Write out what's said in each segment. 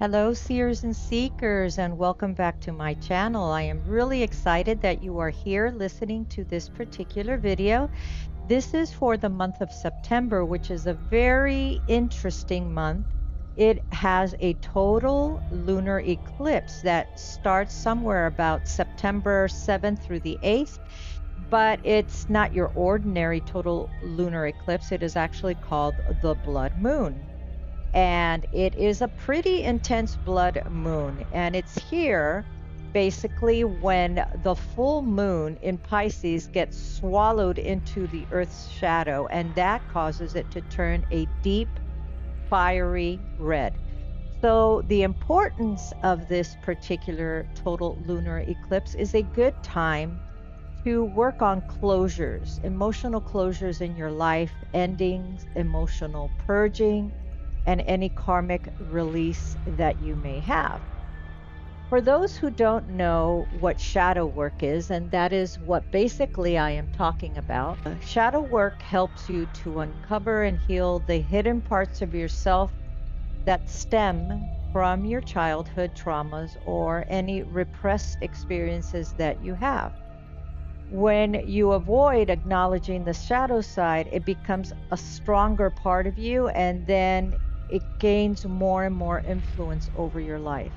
Hello, seers and seekers, and welcome back to my channel. I am really excited that you are here listening to this particular video. This is for the month of September, which is a very interesting month. It has a total lunar eclipse that starts somewhere about September 7th through the 8th, but it's not your ordinary total lunar eclipse. It is actually called the blood moon. And it is a pretty intense blood moon. And it's here basically when the full moon in Pisces gets swallowed into the Earth's shadow, and that causes it to turn a deep, fiery red. So, the importance of this particular total lunar eclipse is a good time to work on closures, emotional closures in your life, endings, emotional purging, and any karmic release that you may have. For those who don't know what shadow work is, and that is what basically I am talking about, shadow work helps you to uncover and heal the hidden parts of yourself that stem from your childhood traumas or any repressed experiences that you have. When you avoid acknowledging the shadow side, it becomes a stronger part of you, and then it gains more and more influence over your life.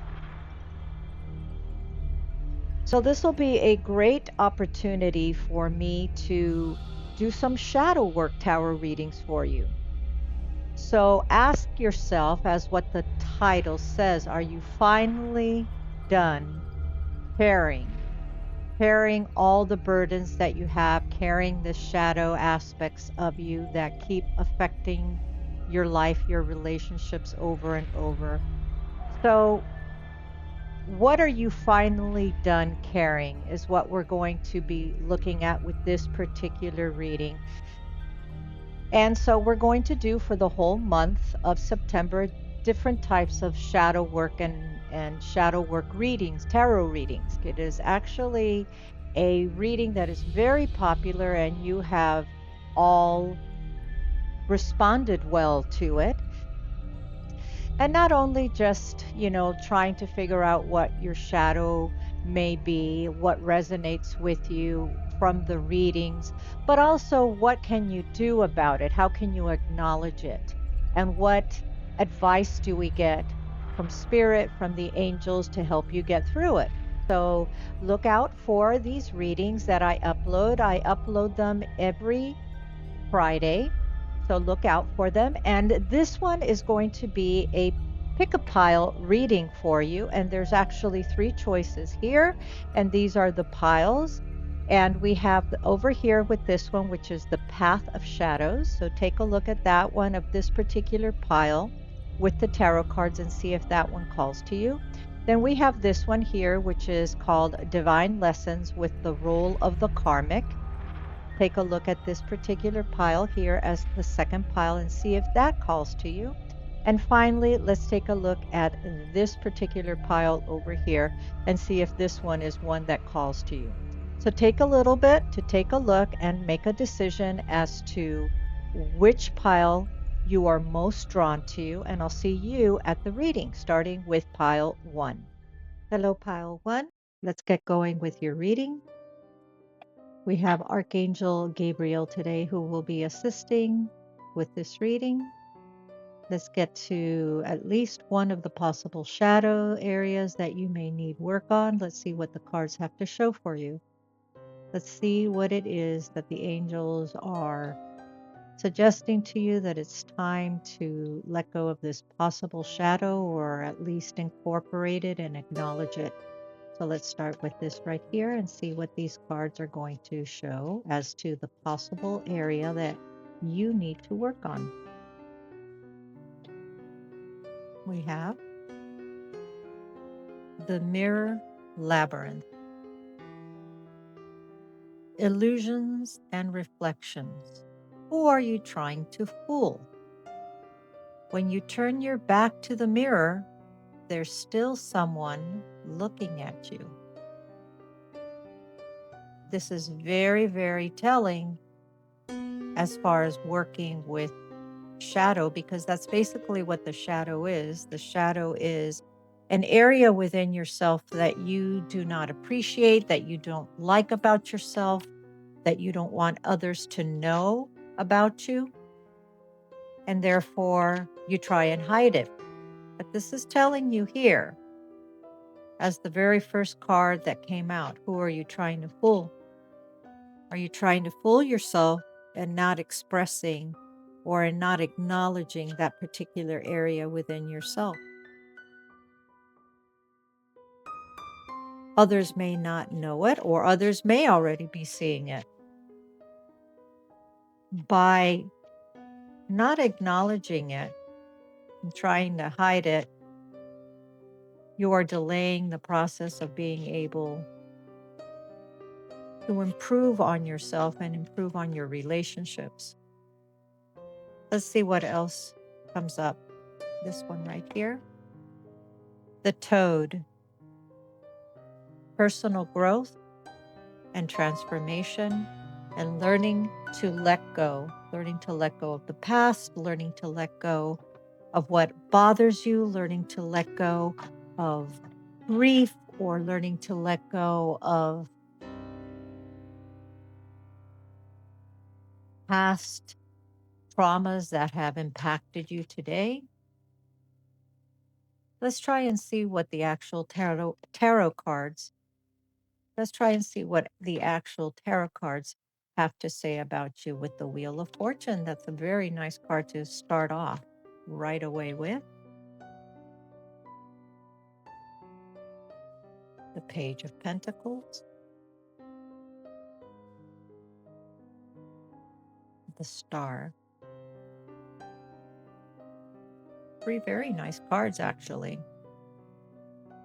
So this will be a great opportunity for me to do some shadow work tarot readings for you. So ask yourself, as what the title says, are you finally done carrying all the burdens that you have, carrying the shadow aspects of you that keep affecting your life, your relationships over and over? So, what are you finally done carrying is what we're going to be looking at with this particular reading. And so we're going to do for the whole month of September different types of shadow work and shadow work readings, tarot readings. It is actually a reading that is very popular, and you have all responded well to it. And not only just, trying to figure out what your shadow may be, what resonates with you from the readings, but also what can you do about it? How can you acknowledge it? And what advice do we get from spirit, from the angels to help you get through it? So look out for these readings that I upload. I upload them every Friday. So look out for them. And this one is going to be a pick a pile reading for you. And there's actually 3 choices here. And these are the piles. And we have over here with this one, which is the Path of Shadows. So take a look at that one of this particular pile with the tarot cards and see if that one calls to you. Then we have this one here, which is called Divine Lessons with the Role of the Karmic. Take a look at this particular pile here as the second pile and see if that calls to you. And finally, let's take a look at this particular pile over here and see if this one is one that calls to you. So take a little bit to take a look and make a decision as to which pile you are most drawn to, and I'll see you at the reading, starting with pile 1. Hello, pile 1. Let's get going with your reading. We have Archangel Gabriel today who will be assisting with this reading. Let's get to at least one of the possible shadow areas that you may need work on. Let's see what the cards have to show for you. Let's see what it is that the angels are suggesting to you that it's time to let go of this possible shadow, or at least incorporate it and acknowledge it. So let's start with this right here and see what these cards are going to show as to the possible area that you need to work on. We have the Mirror Labyrinth. Illusions and reflections. Who are you trying to fool? When you turn your back to the mirror, there's still someone looking at you. This is very, very telling as far as working with shadow, because that's basically what the shadow is. The shadow is an area within yourself that you do not appreciate, that you don't like about yourself, that you don't want others to know about you, and therefore you try and hide it. But this is telling you here, as the very first card that came out, who are you trying to fool? Are you trying to fool yourself and not expressing or not acknowledging that particular area within yourself? Others may not know it, or others may already be seeing it. By not acknowledging it and trying to hide it, you are delaying the process of being able to improve on yourself and improve on your relationships. Let's see what else comes up. This one right here. The Toad. Personal growth and transformation and learning to let go of the past, learning to let go of what bothers you, learning to let go of grief, or learning to let go of past traumas that have impacted you today. Let's try and see what the actual tarot cards, let's try and see what the actual tarot cards have to say about you with the Wheel of Fortune. That's a very nice card to start off right away with. The Page of Pentacles, the Star. Three very nice cards, actually.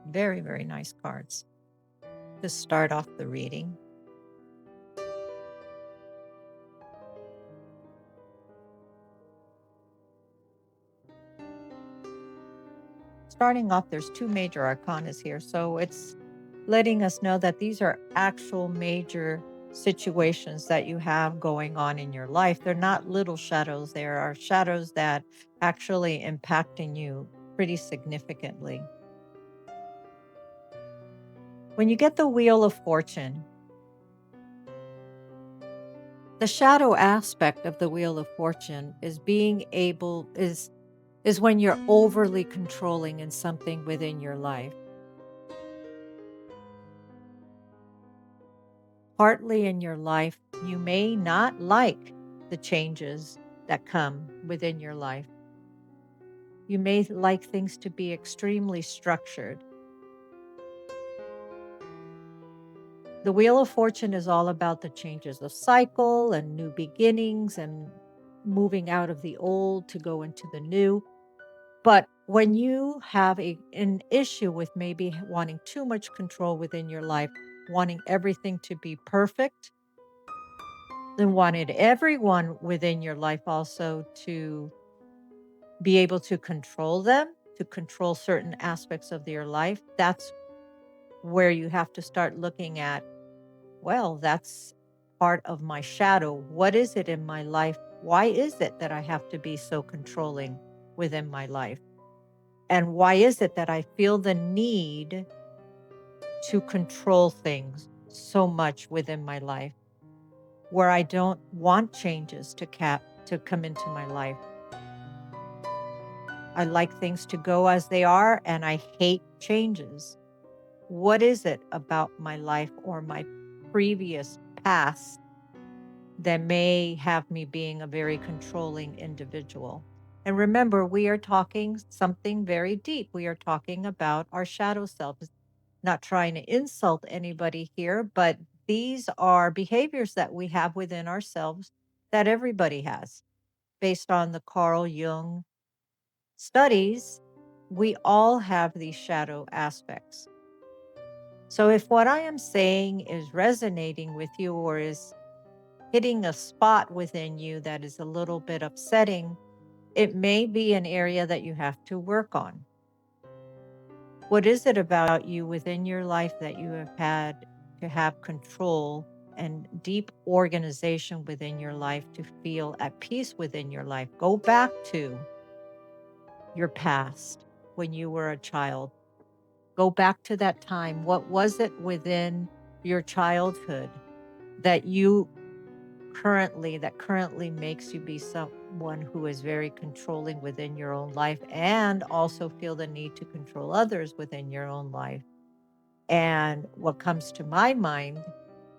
Very, very nice cards to start off the reading. Starting off, there's two major arcanas here. So it's letting us know that these are actual major situations that you have going on in your life. They're not little shadows. There are shadows that actually impacting you pretty significantly. When you get the Wheel of Fortune, the shadow aspect of the Wheel of Fortune is being able is when you're overly controlling in something within your life. Partly in your life, you may not like the changes that come within your life. You may like things to be extremely structured. The Wheel of Fortune is all about the changes of cycle and new beginnings and moving out of the old to go into the new. But when you have an issue with maybe wanting too much control within your life, wanting everything to be perfect, and wanted everyone within your life also to be able to control them, to control certain aspects of your life, that's where you have to start looking at, well, that's part of my shadow. What is it in my life? Why is it that I have to be so controlling within my life? And why is it that I feel the need to control things so much within my life, where I don't want changes to come into my life? I like things to go as they are, and I hate changes. What is it about my life or my previous past that may have me being a very controlling individual? And remember, we are talking something very deep. We are talking about our shadow selves. Not trying to insult anybody here, but these are behaviors that we have within ourselves that everybody has. Based on the Carl Jung studies, we all have these shadow aspects. So if what I am saying is resonating with you or is hitting a spot within you that is a little bit upsetting, it may be an area that you have to work on. What is it about you within your life that you have had to have control and deep organization within your life to feel at peace within your life? Go back to your past when you were a child. Go back to that time. What was it within your childhood that currently makes you be someone who is very controlling within your own life and also feel the need to control others within your own life? And what comes to my mind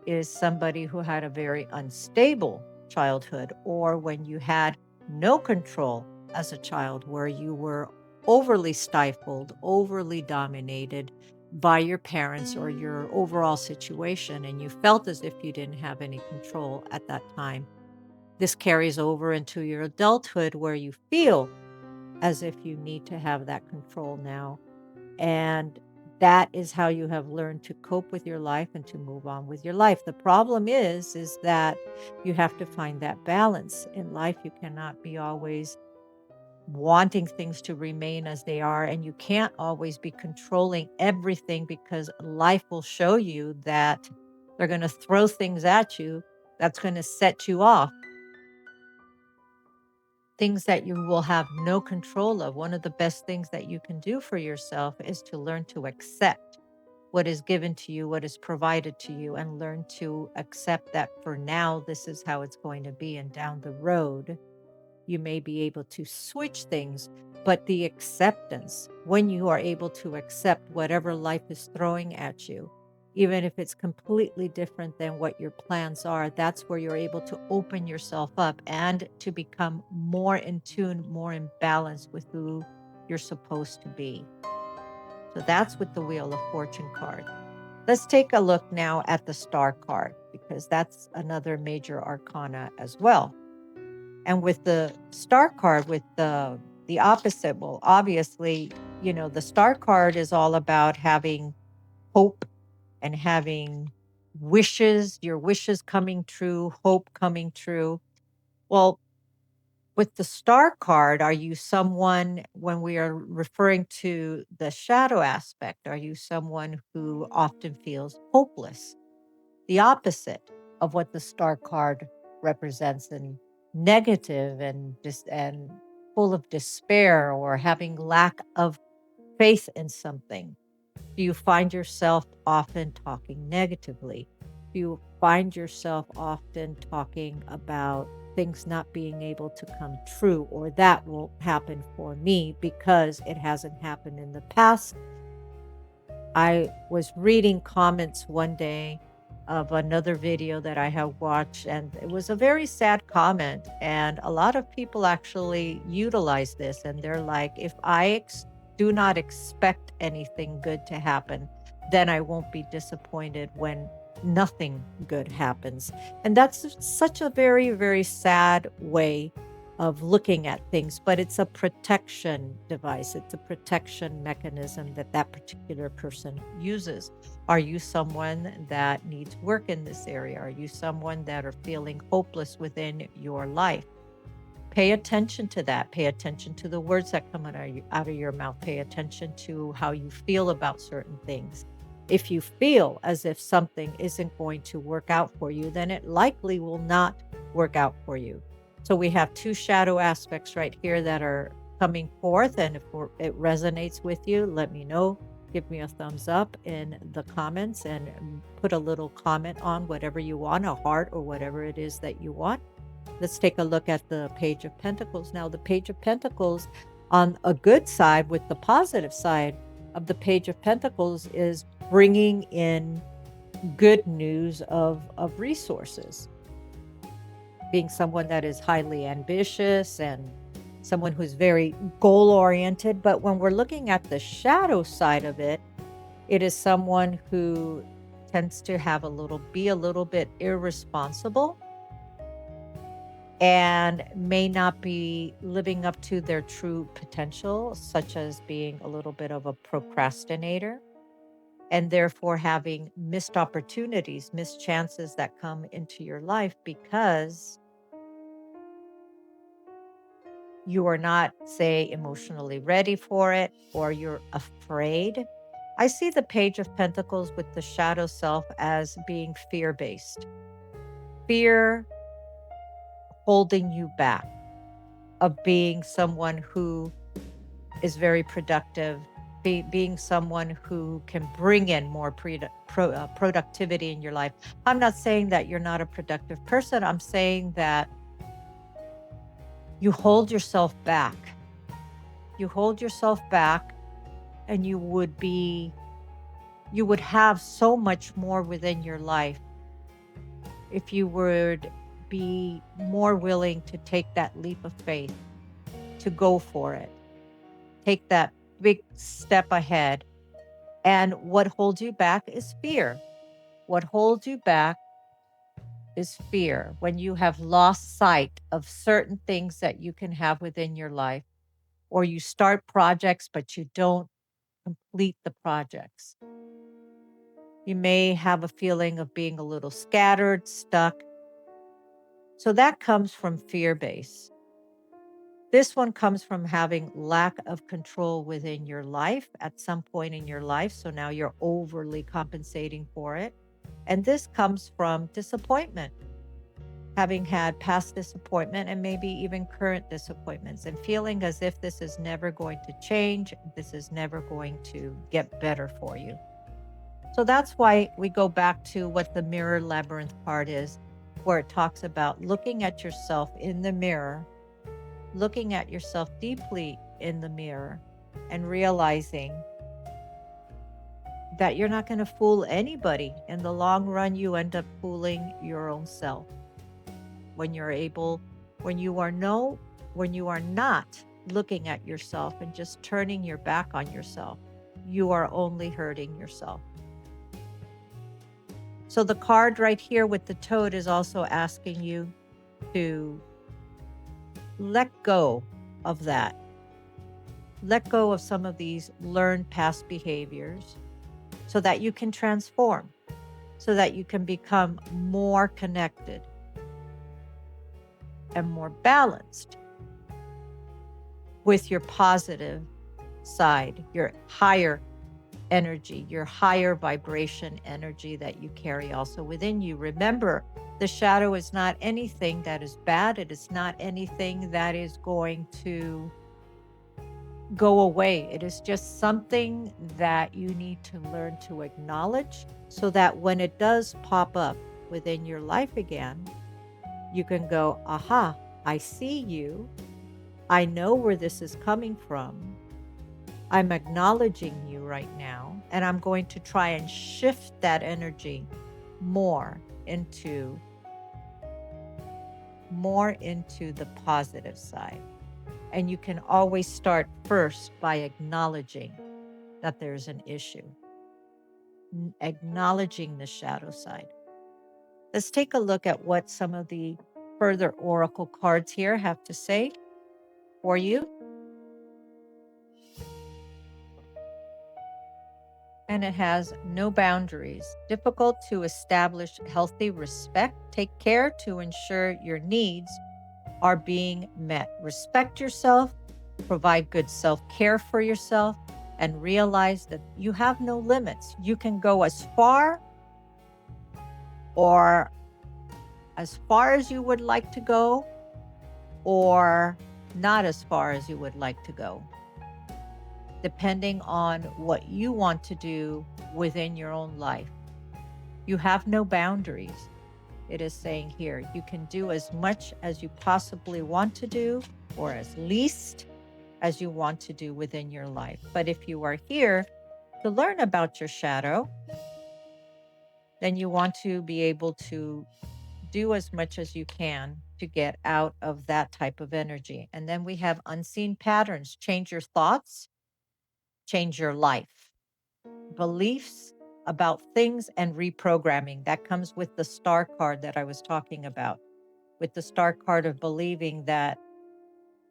is somebody who had a very unstable childhood, or when you had no control as a child, where you were overly stifled, overly dominated by your parents or your overall situation, and you felt as if you didn't have any control at that time. This carries over into your adulthood, where you feel as if you need to have that control now. And that is how you have learned to cope with your life and to move on with your life. The problem is that you have to find that balance in life. You cannot be always wanting things to remain as they are, and you can't always be controlling everything, because life will show you that they're going to throw things at you that's going to set you off, things that you will have no control of. One of the best things that you can do for yourself is to learn to accept what is given to you, what is provided to you, and learn to accept that for now, this is how it's going to be. And down the road, you may be able to switch things. But the acceptance, when you are able to accept whatever life is throwing at you, even if it's completely different than what your plans are, that's where you're able to open yourself up and to become more in tune, more in balance with who you're supposed to be. So that's with the Wheel of Fortune card. Let's take a look now at the Star card, because that's another major arcana as well. And with the Star card, with the opposite, well, obviously, the Star card is all about having hope and having wishes, your wishes coming true, hope coming true. Well, with the Star card, are you someone, when we are referring to the shadow aspect, are you someone who often feels hopeless? The opposite of what the Star card represents, and negative and full of despair, or having lack of faith in something. Do you find yourself often talking negatively? Do you find yourself often talking about things not being able to come true, or that won't happen for me because it hasn't happened in the past? I was reading comments one day of another video that I have watched, and it was a very sad comment. And a lot of people actually utilize this, and they're like, if do not expect anything good to happen, then I won't be disappointed when nothing good happens. And that's such a very, very sad way of looking at things, but it's a protection device. It's a protection mechanism that that particular person uses. Are you someone that needs work in this area? Are you someone that are feeling hopeless within your life? Pay attention to that. Pay attention to the words that come out of your mouth. Pay attention to how you feel about certain things. If you feel as if something isn't going to work out for you, then it likely will not work out for you. So we have two shadow aspects right here that are coming forth. And if it resonates with you, let me know. Give me a thumbs up in the comments, and put a little comment on whatever you want, a heart or whatever it is that you want. Let's take a look at the Page of Pentacles. Now, the Page of Pentacles, on a good side, with the positive side of the Page of Pentacles, is bringing in good news of resources. Being someone that is highly ambitious and someone who's very goal-oriented. But when we're looking at the shadow side of it, it is someone who tends to be a little bit irresponsible, and may not be living up to their true potential, such as being a little bit of a procrastinator, and therefore having missed opportunities, missed chances that come into your life because you are not, say, emotionally ready for it, or you're afraid. I see the Page of Pentacles with the shadow self as being fear-based. Fear holding you back of being someone who is very productive, being someone who can bring in more productivity in your life. I'm not saying that you're not a productive person. I'm saying that you hold yourself back. You hold yourself back, and you would have so much more within your life if you would be more willing to take that leap of faith, to go for it, take that big step ahead. And what holds you back is fear. What holds you back is fear. When you have lost sight of certain things that you can have within your life, or you start projects, but you don't complete the projects. You may have a feeling of being a little scattered, stuck. So that comes from fear base. This one comes from having lack of control within your life at some point in your life. So now you're overly compensating for it. And this comes from disappointment, having had past disappointment and maybe even current disappointments, and feeling as if this is never going to change. This is never going to get better for you. So that's why we go back to what the mirror labyrinth part is, where it talks about looking at yourself in the mirror, looking at yourself deeply in the mirror, and realizing that you're not going to fool anybody. In the long run, you end up fooling your own self. When you are not looking at yourself and just turning your back on yourself, you are only hurting yourself. So the card right here with the toad is also asking you to let go of that. Let go of some of these learned past behaviors so that you can transform, so that you can become more connected and more balanced with your positive side, your higher energy, your higher vibration energy that you carry also within you. Remember, the shadow is not anything that is bad. It is not anything that is going to go away. It is just something that you need to learn to acknowledge, so that when it does pop up within your life again, you can go, aha, I see you. I know where this is coming from. I'm acknowledging you right now, and I'm going to try and shift that energy more into the positive side. And you can always start first by acknowledging that there's an issue, acknowledging the shadow side. Let's take a look at what some of the further oracle cards here have to say for you. And it has no boundaries. Difficult to establish healthy respect. Take care to ensure your needs are being met. Respect yourself, provide good self-care for yourself, and realize that you have no limits. You can go as far as you would like to go, or not as far as you would like to go, depending on what you want to do within your own life. You have no boundaries. It is saying here, you can do as much as you possibly want to do, or as least as you want to do within your life. But if you are here to learn about your shadow, then you want to be able to do as much as you can to get out of that type of energy. And then we have unseen patterns. Change your thoughts, change your life. Beliefs about things and reprogramming. That comes with the star card that I was talking about, with the star card of believing that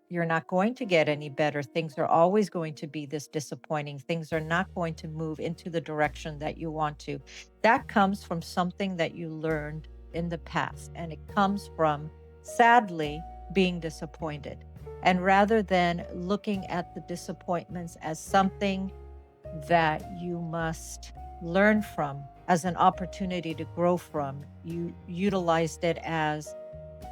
you're not going to get any better. Things are always going to be this disappointing. Things are not going to move into the direction that you want to. That comes from something that you learned in the past, and it comes from, sadly, being disappointed. And rather than looking at the disappointments as something that you must learn from, as an opportunity to grow from, you utilized it as,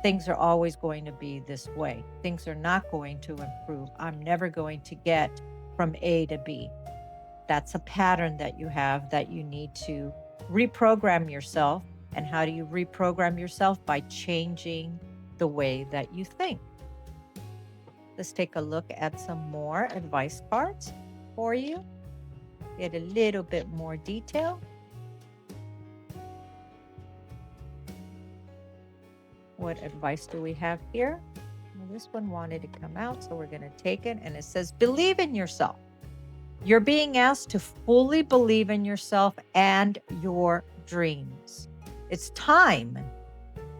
things are always going to be this way. Things are not going to improve. I'm never going to get from A to B. That's a pattern that you have that you need to reprogram yourself. And how do you reprogram yourself? By changing the way that you think. Let's take a look at some more advice cards for you. Get a little bit more detail. What advice do we have here? Well, this one wanted to come out, so we're going to take it. And it says, believe in yourself. You're being asked to fully believe in yourself and your dreams. It's time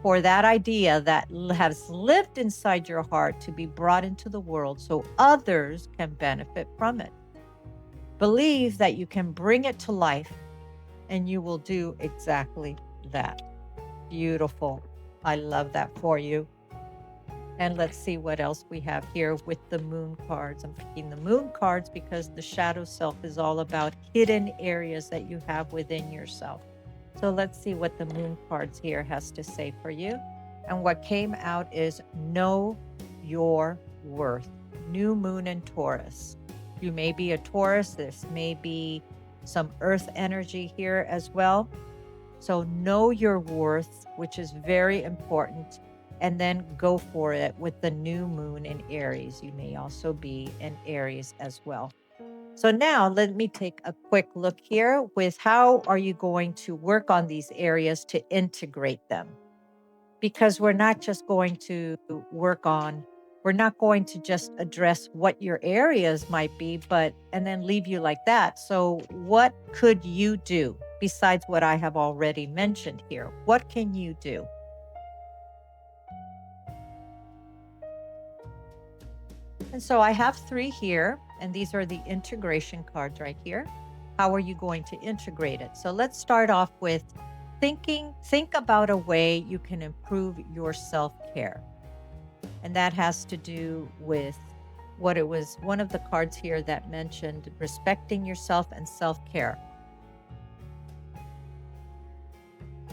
for that idea that has lived inside your heart to be brought into the world so others can benefit from it. Believe that you can bring it to life, and you will do exactly that. Beautiful. I love that for you. And let's see what else we have here with the moon cards. I'm picking the moon cards because the shadow self is all about hidden areas that you have within yourself. So let's see what the moon cards here has to say for you. And what came out is know your worth. New moon in Taurus. You may be a Taurus. This may be some earth energy here as well. So know your worth, which is very important. And then go for it with the new moon in Aries. You may also be in Aries as well. So now let me take a quick look here with how are you going to work on these areas to integrate them? Because we're not just going to we're not going to just address what your areas might be, and then leave you like that. So what could you do besides what I have already mentioned here? What can you do? And so I have 3 here, and these are the integration cards right here. How are you going to integrate it? So let's start off with think about a way you can improve your self-care. And that has to do with what it was, one of the cards here that mentioned respecting yourself and self-care.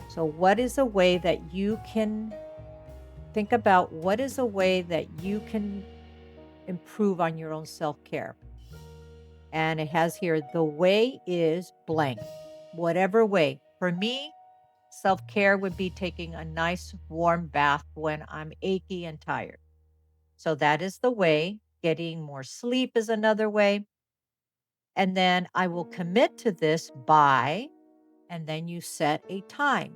So what is a way that you can think about? What is a way that you can improve on your own self-care? And it has here, the way is blank. Whatever way. For me, self-care would be taking a nice warm bath when I'm achy and tired. So that is the way. Getting more sleep is another way. And then I will commit to this by, and then you set a time,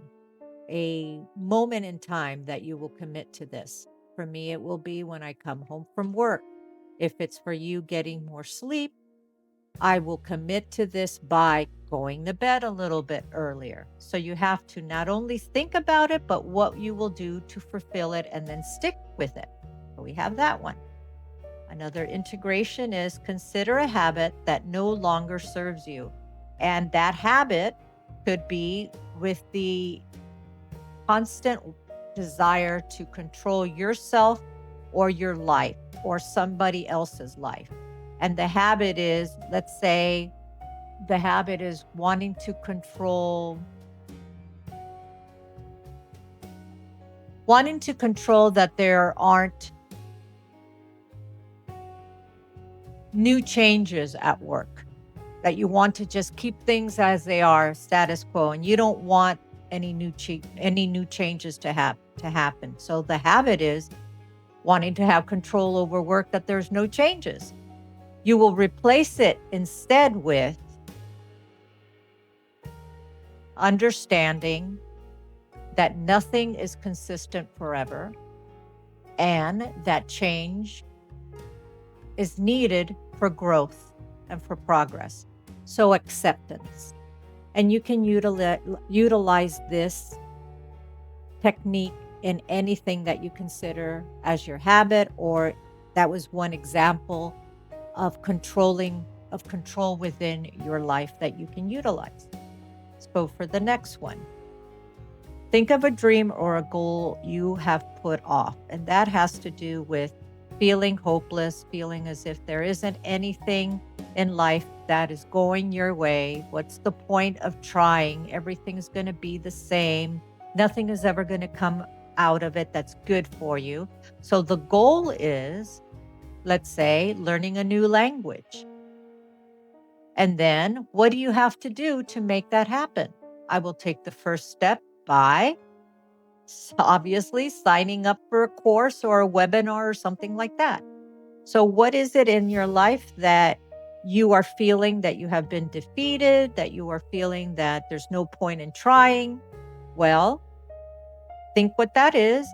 a moment in time that you will commit to this. For me, it will be when I come home from work. If it's for you getting more sleep, I will commit to this by going to bed a little bit earlier. So you have to not only think about it, but what you will do to fulfill it and then stick with it. So we have that one. Another integration is consider a habit that no longer serves you. And that habit could be with the constant desire to control yourself or your life or somebody else's life. And the habit is, let's say, the habit is wanting to control that there aren't new changes at work, that you want to just keep things as they are, status quo, and you don't want any new changes to happen. So the habit is wanting to have control over work, that there's no changes. You will replace it instead with understanding that nothing is consistent forever and that change is needed for growth and for progress. So acceptance. And you can utilize this technique in anything that you consider as your habit, or that was one example of control within your life that you can utilize. Let's go for the next one. Think of a dream or a goal you have put off. And that has to do with feeling hopeless, feeling as if there isn't anything in life that is going your way. What's the point of trying? Everything's going to be the same. Nothing is ever going to come out of it that's good for you. So the goal is, let's say, learning a new language. And then what do you have to do to make that happen? I will take the first step by obviously signing up for a course or a webinar or something like that. So, what is it in your life that you are feeling that you have been defeated, that you are feeling that there's no point in trying? Well, think what that is,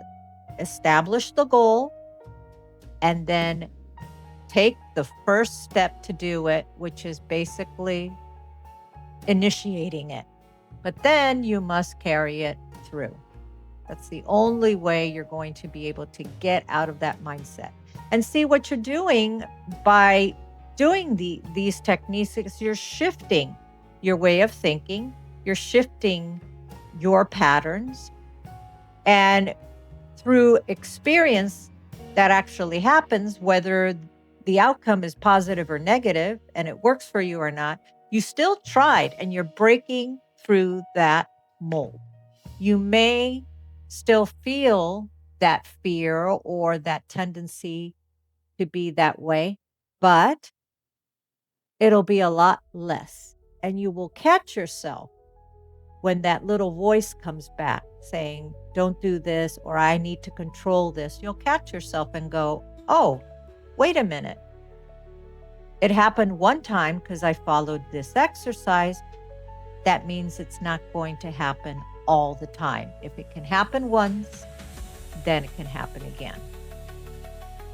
establish the goal, and then take the first step to do it, which is basically initiating it. But then you must carry it through. That's the only way you're going to be able to get out of that mindset. And see what you're doing by doing these techniques is you're shifting your way of thinking, you're shifting your patterns, and through experience that actually happens, whether the outcome is positive or negative and it works for you or not, you still tried and you're breaking through that mold. You may still feel that fear or that tendency to be that way, but it'll be a lot less. And you will catch yourself when that little voice comes back saying, don't do this, or I need to control this. You'll catch yourself and go, oh, wait a minute. It happened one time because I followed this exercise. That means it's not going to happen all the time. If it can happen once, then it can happen again.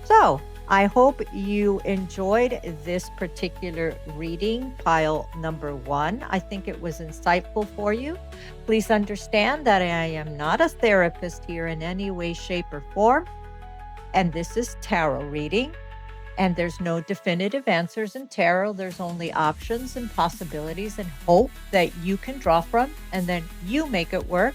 So I hope you enjoyed this particular reading, pile number 1. I think it was insightful for you. Please understand that I am not a therapist here in any way, shape, or form. And this is tarot reading. And there's no definitive answers in tarot. There's only options and possibilities and hope that you can draw from, and then you make it work.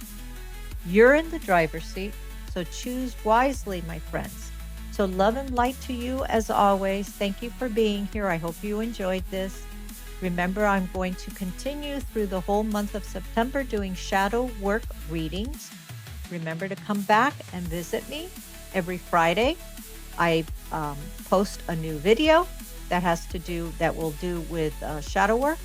You're in the driver's seat, so choose wisely, my friends. So love and light to you as always. Thank you for being here. I hope you enjoyed this. Remember, I'm going to continue through the whole month of September doing shadow work readings. Remember to come back and visit me every Friday. I post a new video that will do with shadow work.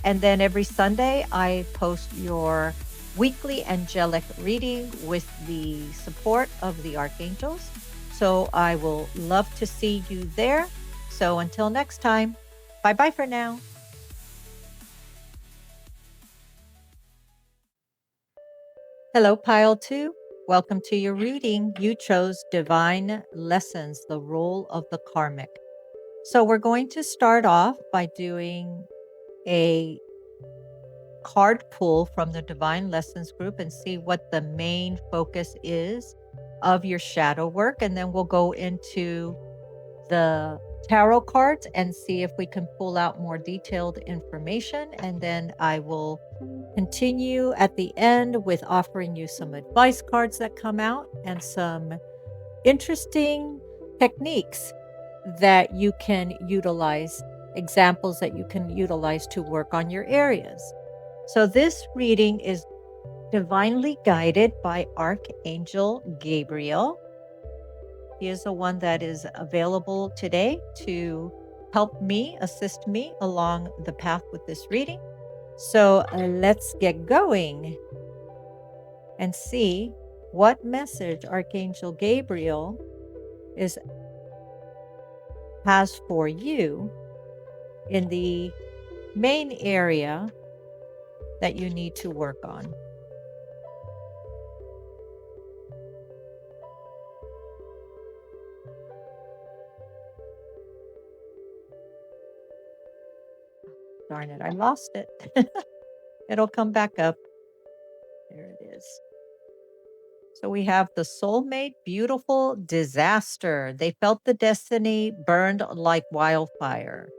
And then every Sunday, I post your weekly angelic reading with the support of the archangels. So I will love to see you there. So until next time, bye-bye for now. Hello, Pile 2. Welcome to your reading. You chose Divine Lessons, the role of the karmic. So we're going to start off by doing a card pull from the Divine Lessons group and see what the main focus is of your shadow work. And then we'll go into the tarot cards and see if we can pull out more detailed information. And then I will continue at the end with offering you some advice cards that come out and some interesting techniques that you can utilize, examples that you can utilize to work on your areas. So this reading is divinely guided by Archangel Gabriel. He is the one that is available today to help me, assist me along the path with this reading. So let's get going and see what message Archangel Gabriel has for you in the main area that you need to work on. Darn it, I lost it. It'll come back up. There it is. So we have the soulmate, beautiful disaster. They felt the destiny burned like wildfire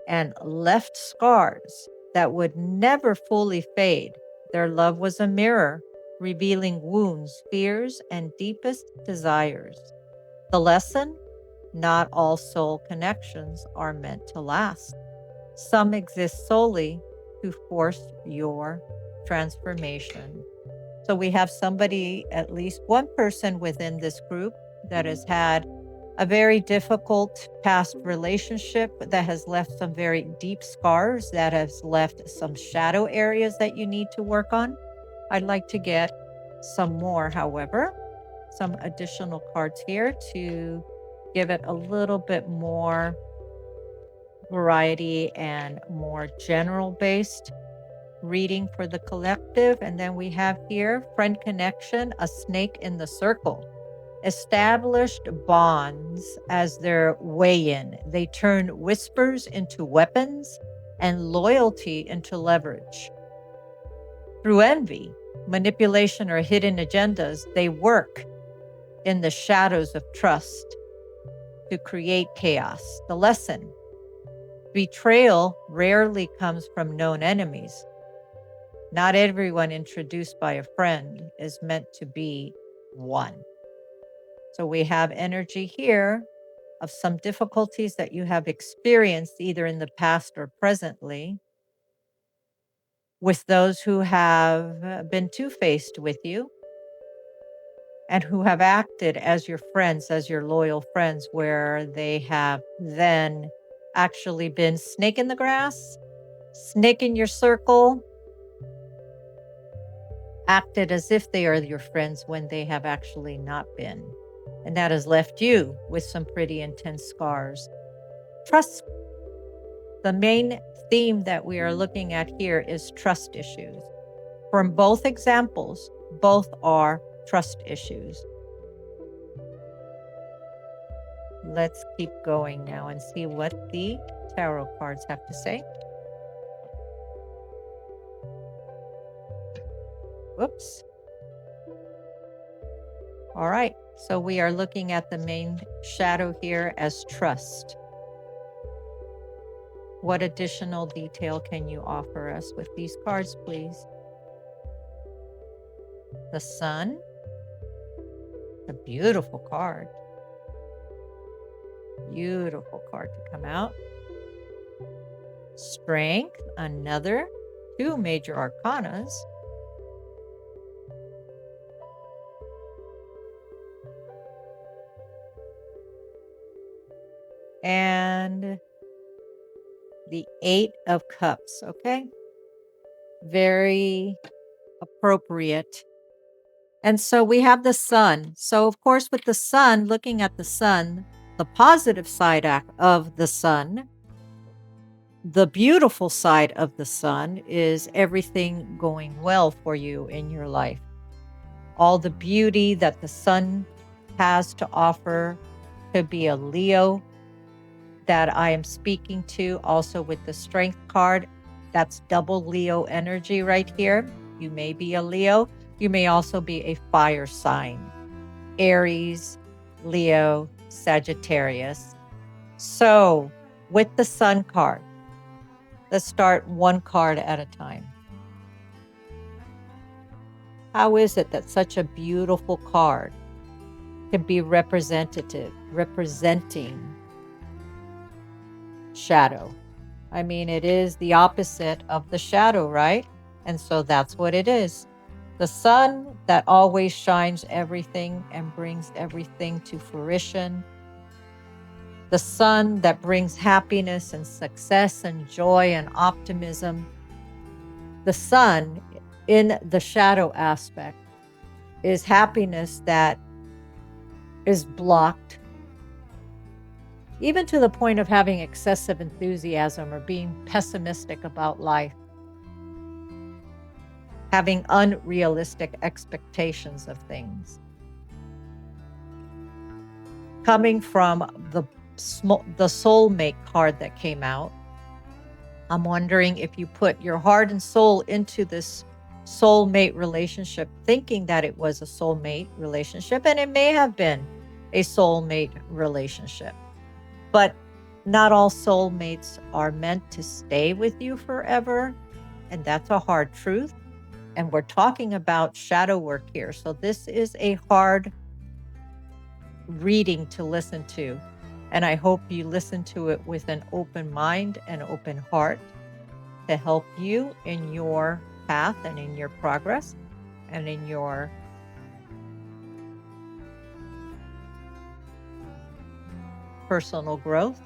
and left scars that would never fully fade. Their love was a mirror, revealing wounds, fears, and deepest desires. The lesson: not all soul connections are meant to last. Some exist solely to force your transformation. So we have somebody, at least one person within this group, that has had a very difficult past relationship that has left some very deep scars, that has left some shadow areas that you need to work on. I'd like to get some more, however, some additional cards here to give it a little bit more variety and more general based reading for the collective. And then we have here friend connection, a snake in the circle. Established bonds as their way in. They turn whispers into weapons and loyalty into leverage. Through envy, manipulation, or hidden agendas, they work in the shadows of trust to create chaos. The lesson: betrayal rarely comes from known enemies. Not everyone introduced by a friend is meant to be one. So we have energy here of some difficulties that you have experienced either in the past or presently with those who have been two-faced with you and who have acted as your friends, as your loyal friends, where they have then actually been snake in the grass, snake in your circle, acted as if they are your friends when they have actually not been. And that has left you with some pretty intense scars. Trust. The main theme that we are looking at here is trust issues. From both examples, both are trust issues. Let's keep going now and see what the tarot cards have to say. Whoops. All right, so we are looking at the main shadow here as trust. What additional detail can you offer us with these cards, please? The Sun, a beautiful card. Beautiful card to come out. Strength, another, two major arcanas. And the Eight of Cups, okay? Very appropriate. And so we have the Sun. So, of course, with the Sun, looking at the Sun, the positive side of the Sun, the beautiful side of the Sun is everything going well for you in your life. All the beauty that the Sun has to offer. Could be a Leo that I am speaking to. Also with the Strength card, that's double Leo energy right here. You may be a Leo. You may also be a fire sign. Aries, Leo, Sagittarius. So with the Sun card, let's start one card at a time. How is it that such a beautiful card can be representing shadow? I mean, it is the opposite of the shadow, right? And so that's what it is. The Sun that always shines everything and brings everything to fruition. The Sun that brings happiness and success and joy and optimism. The Sun in the shadow aspect is happiness that is blocked, even to the point of having excessive enthusiasm or being pessimistic about life, having unrealistic expectations of things. Coming from the soulmate card that came out, I'm wondering if you put your heart and soul into this soulmate relationship, thinking that it was a soulmate relationship, and it may have been a soulmate relationship. But not all soulmates are meant to stay with you forever. And that's a hard truth. And we're talking about shadow work here. So this is a hard reading to listen to. And I hope you listen to it with an open mind and open heart to help you in your path and in your progress and in your personal growth.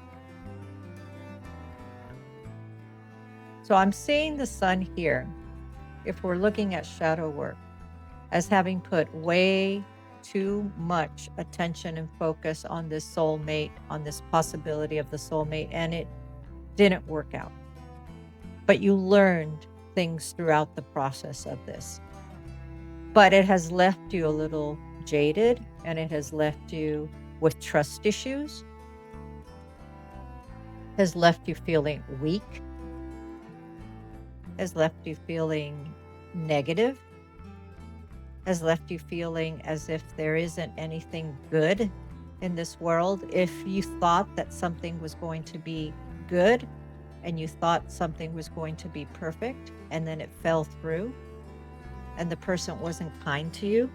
So I'm seeing the sun here, if we're looking at shadow work, as having put way too much attention and focus on this soulmate, on this possibility of the soulmate, and it didn't work out. But you learned things throughout the process of this. But it has left you a little jaded, and it has left you with trust issues, has left you feeling weak, has left you feeling negative, has left you feeling as if there isn't anything good in this world. If you thought that something was going to be good and you thought something was going to be perfect and then it fell through and the person wasn't kind to you,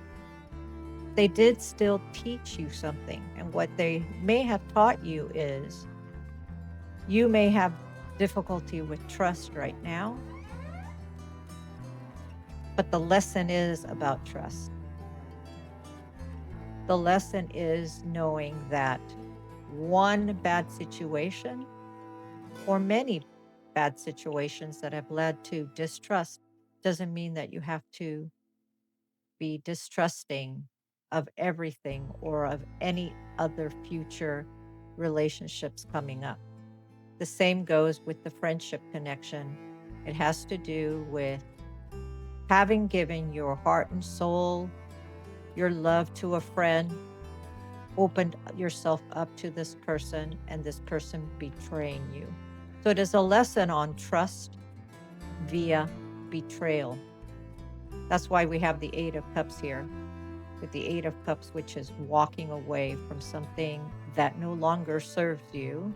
they did still teach you something. And what they may have taught you is you may have difficulty with trust right now, but the lesson is about trust. The lesson is knowing that one bad situation or many bad situations that have led to distrust doesn't mean that you have to be distrusting of everything or of any other future relationships coming up. The same goes with the friendship connection. It has to do with having given your heart and soul, your love to a friend, opened yourself up to this person, and this person betraying you. So it is a lesson on trust via betrayal. That's why we have the Eight of Cups here, with the Eight of Cups, which is walking away from something that no longer serves you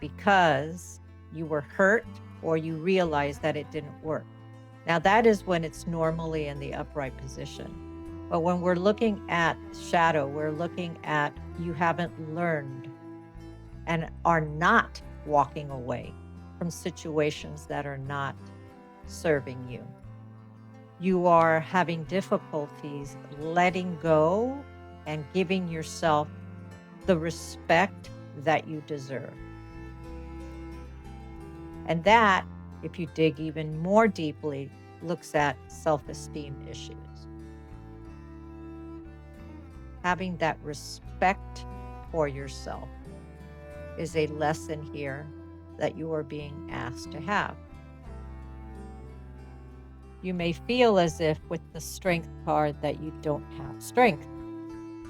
because you were hurt or you realized that it didn't work. Now, that is when it's normally in the upright position. But when we're looking at shadow, we're looking at you haven't learned and are not walking away from situations that are not serving you. You are having difficulties letting go and giving yourself the respect that you deserve. And that, if you dig even more deeply, looks at self-esteem issues. Having that respect for yourself is a lesson here that you are being asked to have. You may feel as if with the strength card that you don't have strength,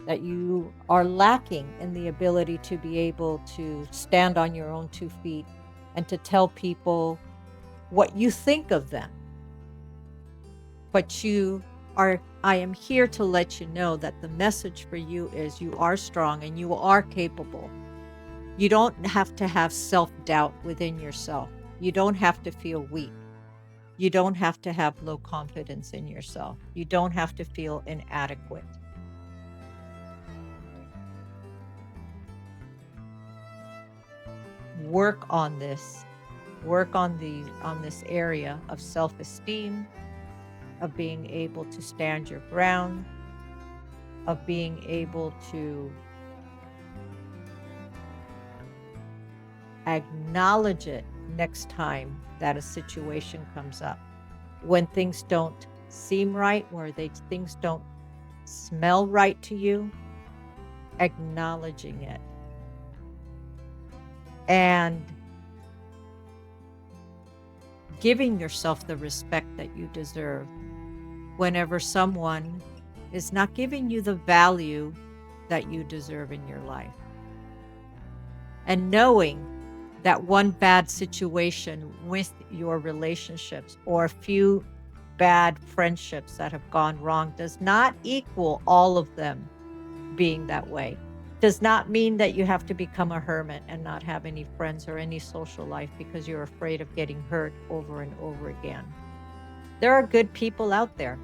that you are lacking in the ability to be able to stand on your own 2 feet and to tell people what you think of them. But I am here to let you know that the message for you is you are strong and you are capable. You don't have to have self-doubt within yourself. You don't have to feel weak. You don't have to have low confidence in yourself. You don't have to feel inadequate. Work on this. Work on this area of self-esteem, of being able to stand your ground, of being able to acknowledge it next time that a situation comes up. When things don't seem right, where things don't smell right to you, acknowledging it. And giving yourself the respect that you deserve whenever someone is not giving you the value that you deserve in your life. And knowing that one bad situation with your relationships or a few bad friendships that have gone wrong does not equal all of them being that way. Does not mean that you have to become a hermit and not have any friends or any social life because you're afraid of getting hurt over and over again. There are good people out there.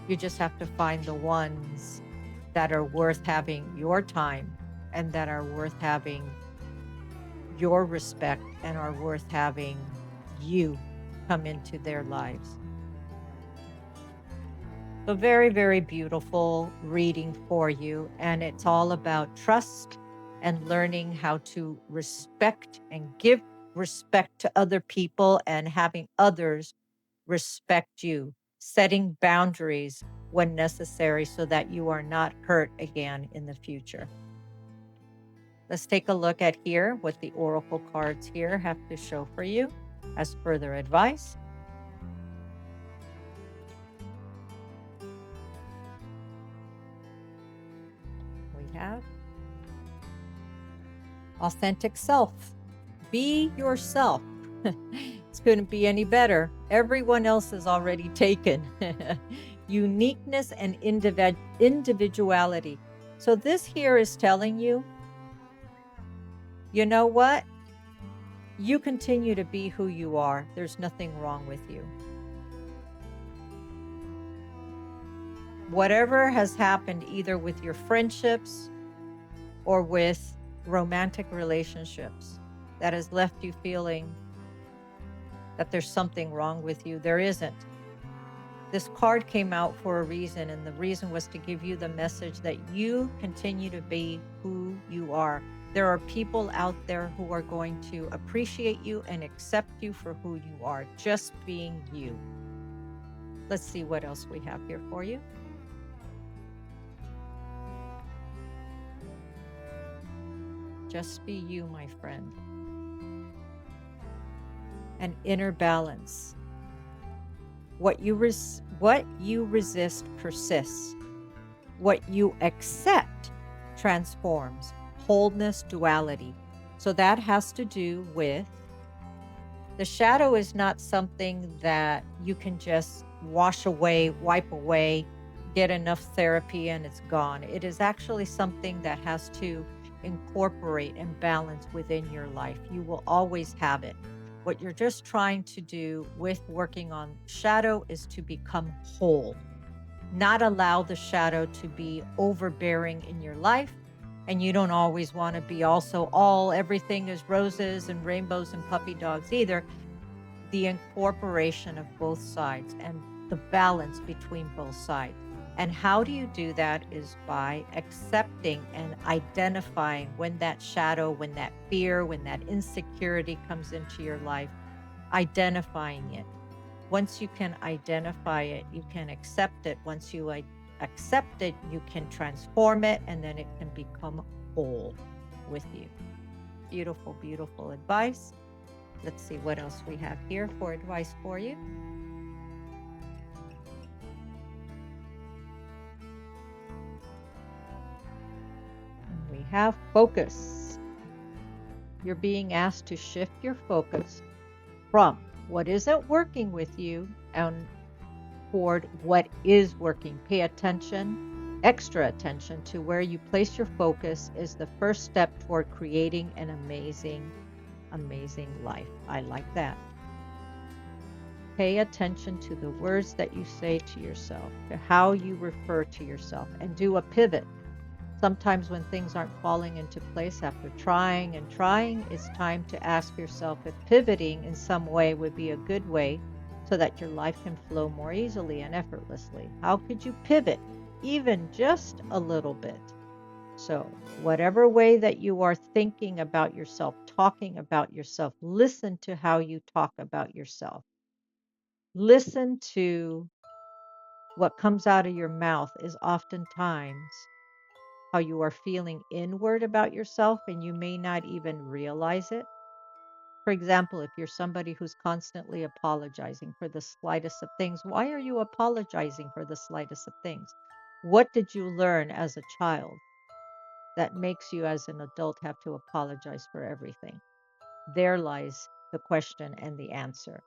You just have to find the ones that are worth having your time and that are worth having your respect and are worth having you come into their lives. So very, very beautiful reading for you. And it's all about trust and learning how to respect and give respect to other people and having others respect you, setting boundaries when necessary so that you are not hurt again in the future. Let's take a look at here what the oracle cards here have to show for you as further advice. We have authentic self. Be yourself. It's couldn't be any better. Everyone else is already taken. Uniqueness and individuality. So this here is telling you, you know what? You continue to be who you are. There's nothing wrong with you. Whatever has happened, either with your friendships or with romantic relationships, that has left you feeling that there's something wrong with you, there isn't. This card came out for a reason, and the reason was to give you the message that you continue to be who you are. There are people out there who are going to appreciate you and accept you for who you are, just being you. Let's see what else we have here for you. Just be you, my friend. An inner balance. What you resist persists. What you accept transforms. Wholeness, duality. So that has to do with the shadow is not something that you can just wash away, wipe away, get enough therapy and it's gone. It is actually something that has to incorporate and balance within your life. You will always have it. What you're just trying to do with working on shadow is to become whole, not allow the shadow to be overbearing in your life. And you don't always want to be also everything is roses and rainbows and puppy dogs either. The incorporation of both sides and the balance between both sides. And how do you do that is by accepting and identifying when that shadow, when that fear, when that insecurity comes into your life, identifying it. Once you can identify it, you can accept it. Once you accept it, you can transform it, and then it can become whole with you. Beautiful, beautiful advice. Let's see what else we have here for advice for you. And we have focus. You're being asked to shift your focus from what isn't working with you and toward what is working. Pay attention, extra attention to where you place your focus is the first step toward creating an amazing, amazing life. I like that. Pay attention to the words that you say to yourself, to how you refer to yourself, and do a pivot. Sometimes when things aren't falling into place after trying and trying, it's time to ask yourself if pivoting in some way would be a good way so that your life can flow more easily and effortlessly. How could you pivot even just a little bit? So, whatever way that you are thinking about yourself, talking about yourself, listen to how you talk about yourself. Listen to what comes out of your mouth is oftentimes how you are feeling inward about yourself, and you may not even realize it. For example, if you're somebody who's constantly apologizing for the slightest of things, why are you apologizing for the slightest of things? What did you learn as a child that makes you as an adult have to apologize for everything? There lies the question and the answer.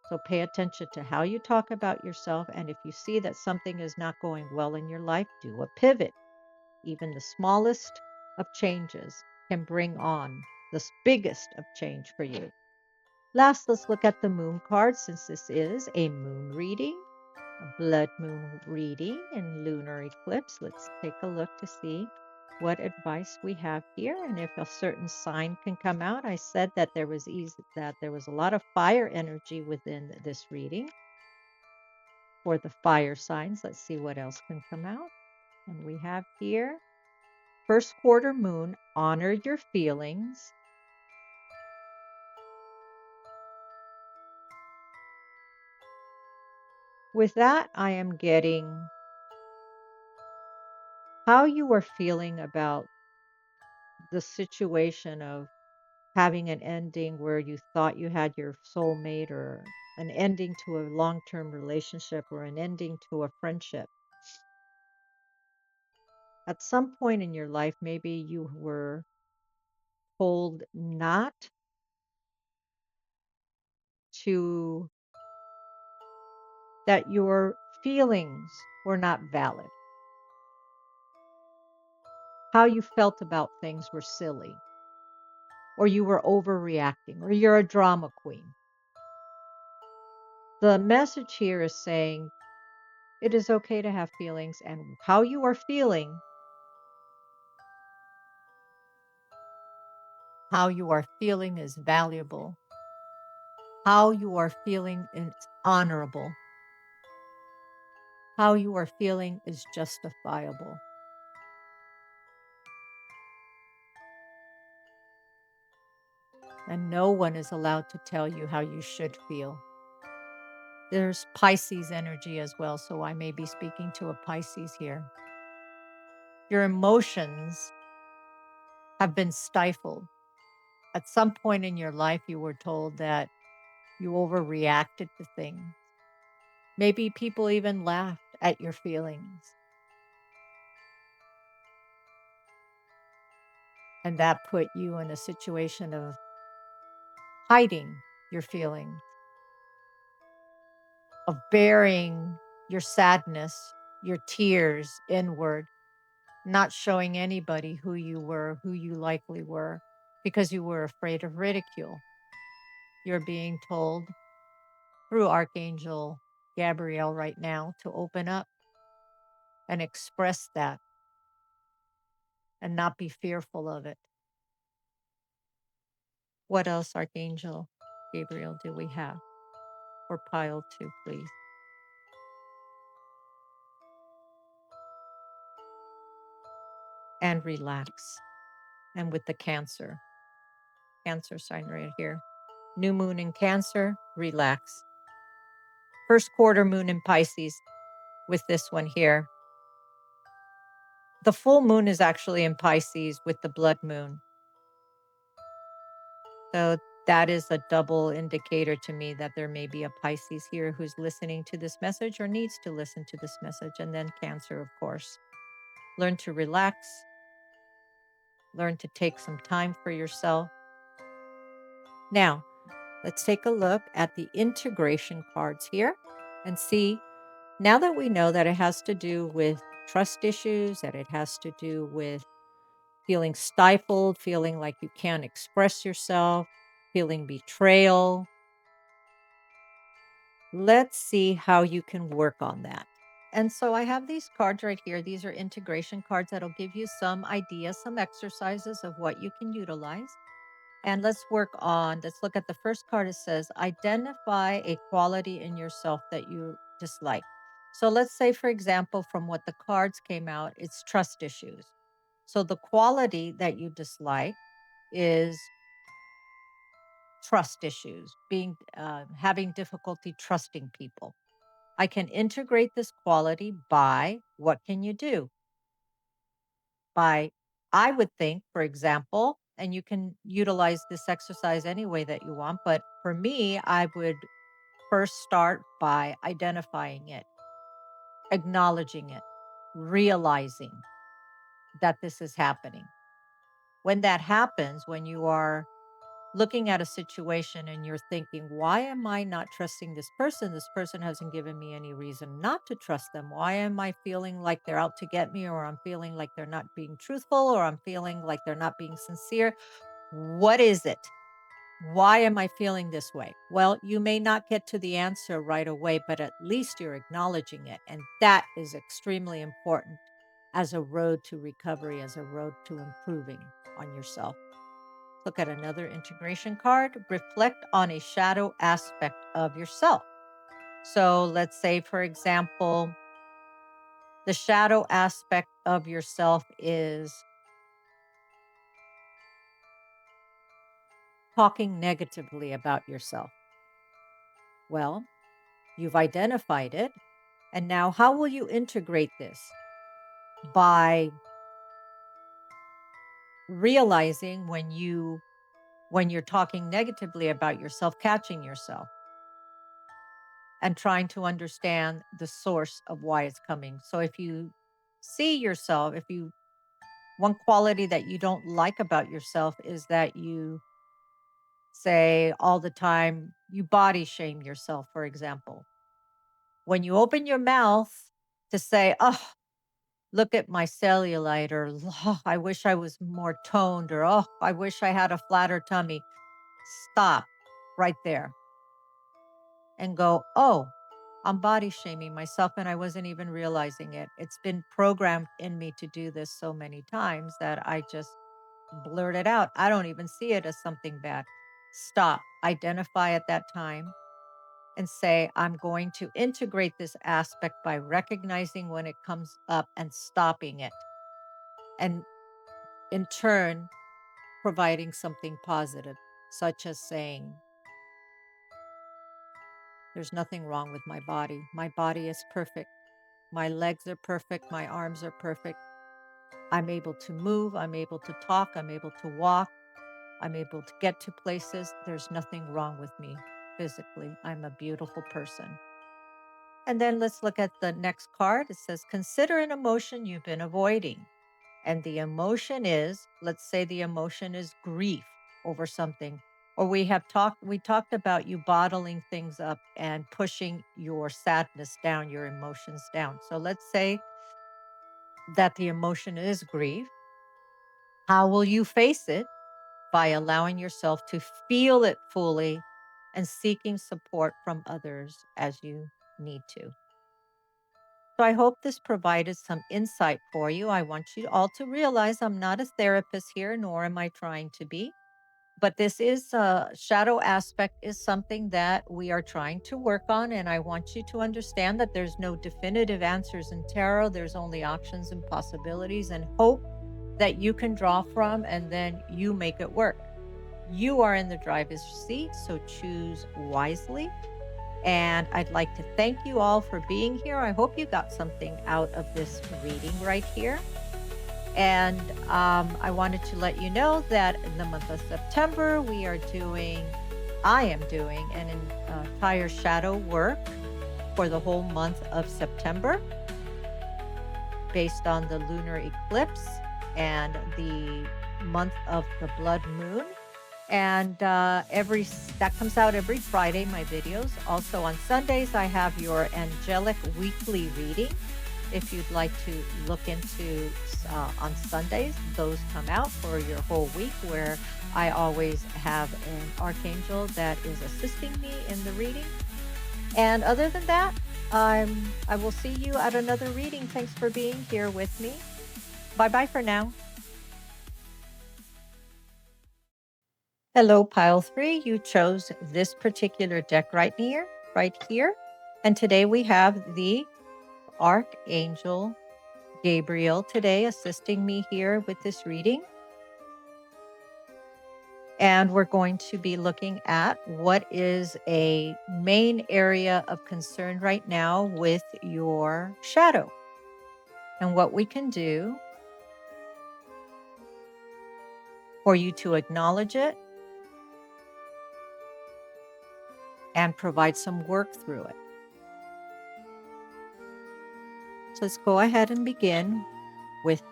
So pay attention to how you talk about yourself. And if you see that something is not going well in your life, do a pivot. Even the smallest of changes can bring on the biggest of change for you. Last, let's look at the moon card since this is a moon reading, a blood moon reading and lunar eclipse. Let's take a look to see what advice we have here and if a certain sign can come out. I said that there was a lot of fire energy within this reading. for the fire signs. Let's see what else can come out. And we have here first quarter moon, honor your feelings. With that, I am getting how you are feeling about the situation of having an ending where you thought you had your soulmate, or an ending to a long term relationship, or an ending to a friendship. At some point in your life, maybe you were told not to, that your feelings were not valid. How you felt about things were silly, or you were overreacting, or you're a drama queen. The message here is saying it is okay to have feelings, and how you are feeling, how you are feeling is valuable. How you are feeling is honorable. How you are feeling is justifiable. And no one is allowed to tell you how you should feel. There's Pisces energy as well, so I may be speaking to a Pisces here. Your emotions have been stifled. At some point in your life, you were told that you overreacted to things. Maybe people even laughed at your feelings. And that put you in a situation of hiding your feelings, of burying your sadness, your tears inward, not showing anybody who you were, who you likely were, because you were afraid of ridicule. You're being told through Archangel Gabriel right now to open up and express that and not be fearful of it. What else, Archangel Gabriel, do we have for pile two, please? And relax. And with the Cancer sign right here. New moon in Cancer, relax. First quarter moon in Pisces with this one here. The full moon is actually in Pisces with the blood moon. So that is a double indicator to me that there may be a Pisces here who's listening to this message or needs to listen to this message. And then Cancer, of course. Learn to relax. Learn to take some time for yourself. Now, let's take a look at the integration cards here and see, now that we know that it has to do with trust issues, that it has to do with feeling stifled, feeling like you can't express yourself, feeling betrayal. Let's see how you can work on that. And so I have these cards right here. These are integration cards that'll give you some ideas, some exercises of what you can utilize. And let's look at the first card. It says, identify a quality in yourself that you dislike. So let's say, for example, from what the cards came out, it's trust issues. So the quality that you dislike is trust issues, having difficulty trusting people. I can integrate this quality by, what can you do? By, I would think, for example, and you can utilize this exercise any way that you want, but for me, I would first start by identifying it, acknowledging it, realizing that this is happening. When that happens, when you are looking at a situation and you're thinking, why am I not trusting this person? This person hasn't given me any reason not to trust them. Why am I feeling like they're out to get me, or I'm feeling like they're not being truthful, or I'm feeling like they're not being sincere? What is it? Why am I feeling this way? Well, you may not get to the answer right away, but at least you're acknowledging it. And that is extremely important as a road to recovery, as a road to improving on yourself. Look at another integration card. Reflect on a shadow aspect of yourself. So let's say, for example, the shadow aspect of yourself is talking negatively about yourself. Well, you've identified it. And now, how will you integrate this? By realizing when you're talking negatively about yourself, catching yourself and trying to understand the source of why it's coming. So if you see yourself, if you one quality that you don't like about yourself is that you say all the time, you body shame yourself, for example. When you open your mouth to say, oh, look at my cellulite, or oh, I wish I was more toned, or oh, I wish I had a flatter tummy, stop right there and go, oh, I'm body shaming myself and I wasn't even realizing it. It's been programmed in me to do this so many times that I just blurt it out. I don't even see it as something bad. Stop, identify at that time and say, I'm going to integrate this aspect by recognizing when it comes up and stopping it. And in turn, providing something positive, such as saying, there's nothing wrong with my body. My body is perfect. My legs are perfect. My arms are perfect. I'm able to move. I'm able to talk. I'm able to walk. I'm able to get to places. There's nothing wrong with me physically. I'm a beautiful person. And then let's look at the next card. It says, consider an emotion you've been avoiding. And the emotion is, let's say the emotion is grief over something. Or we talked about you bottling things up and pushing your sadness down, your emotions down. So let's say that the emotion is grief. How will you face it? By allowing yourself to feel it fully and seeking support from others as you need to. So I hope this provided some insight for you. I want you all to realize I'm not a therapist here, nor am I trying to be. But this is a shadow aspect is something that we are trying to work on. And I want you to understand that there's no definitive answers in tarot. There's only options and possibilities and hope that you can draw from, and then you make it work. You are in the driver's seat, so choose wisely. And I'd like to thank you all for being here. I hope you got something out of this reading right here. And I wanted to let you know that in the month of September, I am doing an entire shadow work for the whole month of September based on the lunar eclipse and the month of the blood moon. And that comes out every Friday, my videos. Also on Sundays, I have your angelic weekly reading. If you'd like to look into on Sundays, those come out for your whole week, where I always have an archangel that is assisting me in the reading. And other than that, I will see you at another reading. Thanks for being here with me. Bye-bye for now. Hello, pile 3. You chose this particular deck right here. And today we have the Archangel Gabriel today assisting me here with this reading. And we're going to be looking at what is a main area of concern right now with your shadow and what we can do for you to acknowledge it and provide some work through it. So let's go ahead and begin with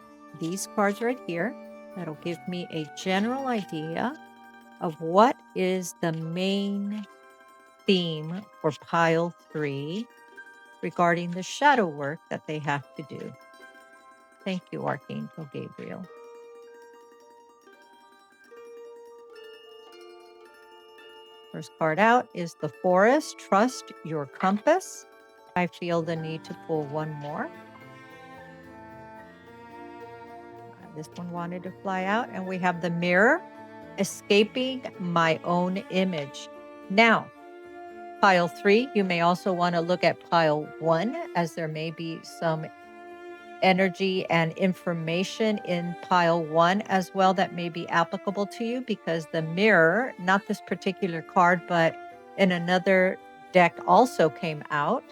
these cards right here. That'll give me a general idea of what is the main theme for pile 3 regarding the shadow work that they have to do. Thank you, Archangel Gabriel. First card out is the Forest. Trust your compass. I feel the need to pull one more. This one wanted to fly out. And we have the Mirror. Escaping my own image. Now, pile 3. You may also want to look at pile 1, as there may be some energy and information in pile 1 as well that may be applicable to you, because the mirror, not this particular card, but in another deck also came out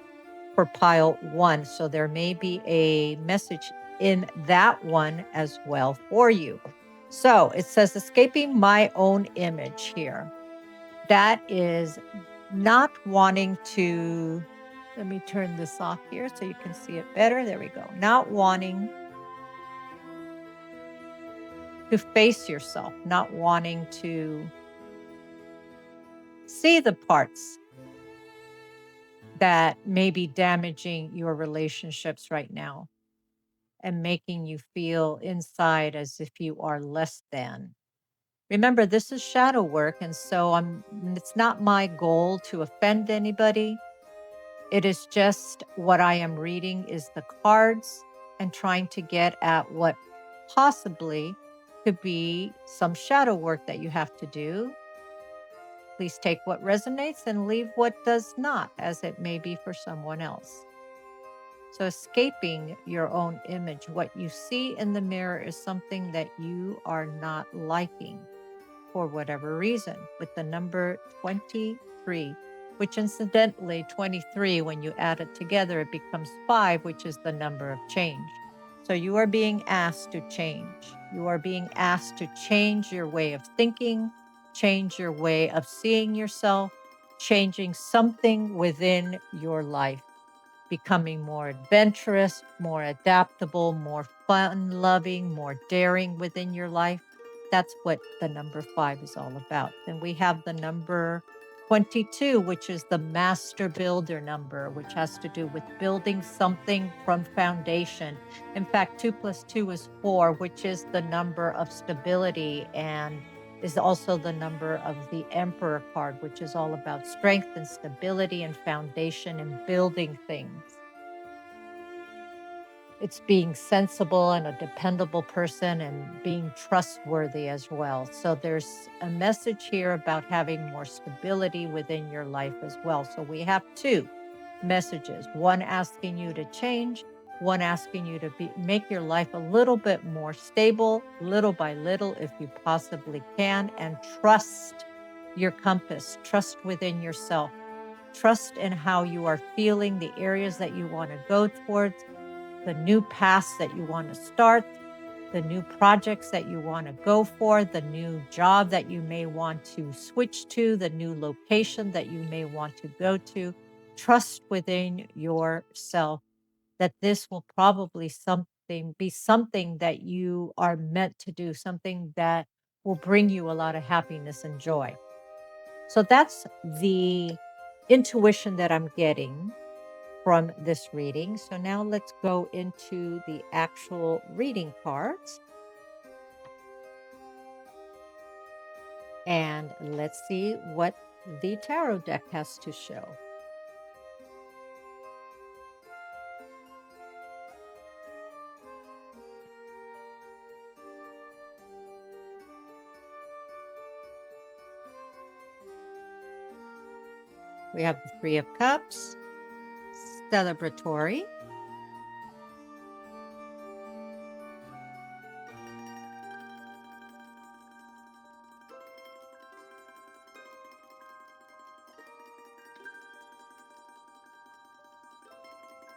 for pile 1. So there may be a message in that one as well for you. So it says escaping my own image here. That is not wanting to, let me turn this off here so you can see it better. There we go. Not wanting to face yourself, not wanting to see the parts that may be damaging your relationships right now and making you feel inside as if you are less than. Remember, this is shadow work, and so it's not my goal to offend anybody. It is just what I am reading is the cards and trying to get at what possibly could be some shadow work that you have to do. Please take what resonates and leave what does not, as it may be for someone else. So, escaping your own image, what you see in the mirror is something that you are not liking for whatever reason, with the number 23, which incidentally, 23, when you add it together, it becomes 5, which is the number of change. So you are being asked to change. You are being asked to change your way of thinking, change your way of seeing yourself, changing something within your life, becoming more adventurous, more adaptable, more fun loving, more daring within your life. That's what the number 5 is all about. Then we have the number 22, which is the master builder number, which has to do with building something from foundation. In fact, 2 plus 2 is 4, which is the number of stability and is also the number of the Emperor card, which is all about strength and stability and foundation and building things. It's being sensible and a dependable person and being trustworthy as well. So there's a message here about having more stability within your life as well. So we have 2 messages, one asking you to change, one asking you to make your life a little bit more stable, little by little, if you possibly can, and trust your compass, trust within yourself, trust in how you are feeling, the areas that you want to go towards, the new paths that you want to start, the new projects that you want to go for, the new job that you may want to switch to, the new location that you may want to go to. Trust within yourself that this will probably be something that you are meant to do, something that will bring you a lot of happiness and joy. So that's the intuition that I'm getting from this reading. So now let's go into the actual reading cards. And let's see what the tarot deck has to show. We have the 3 of Cups, celebratory,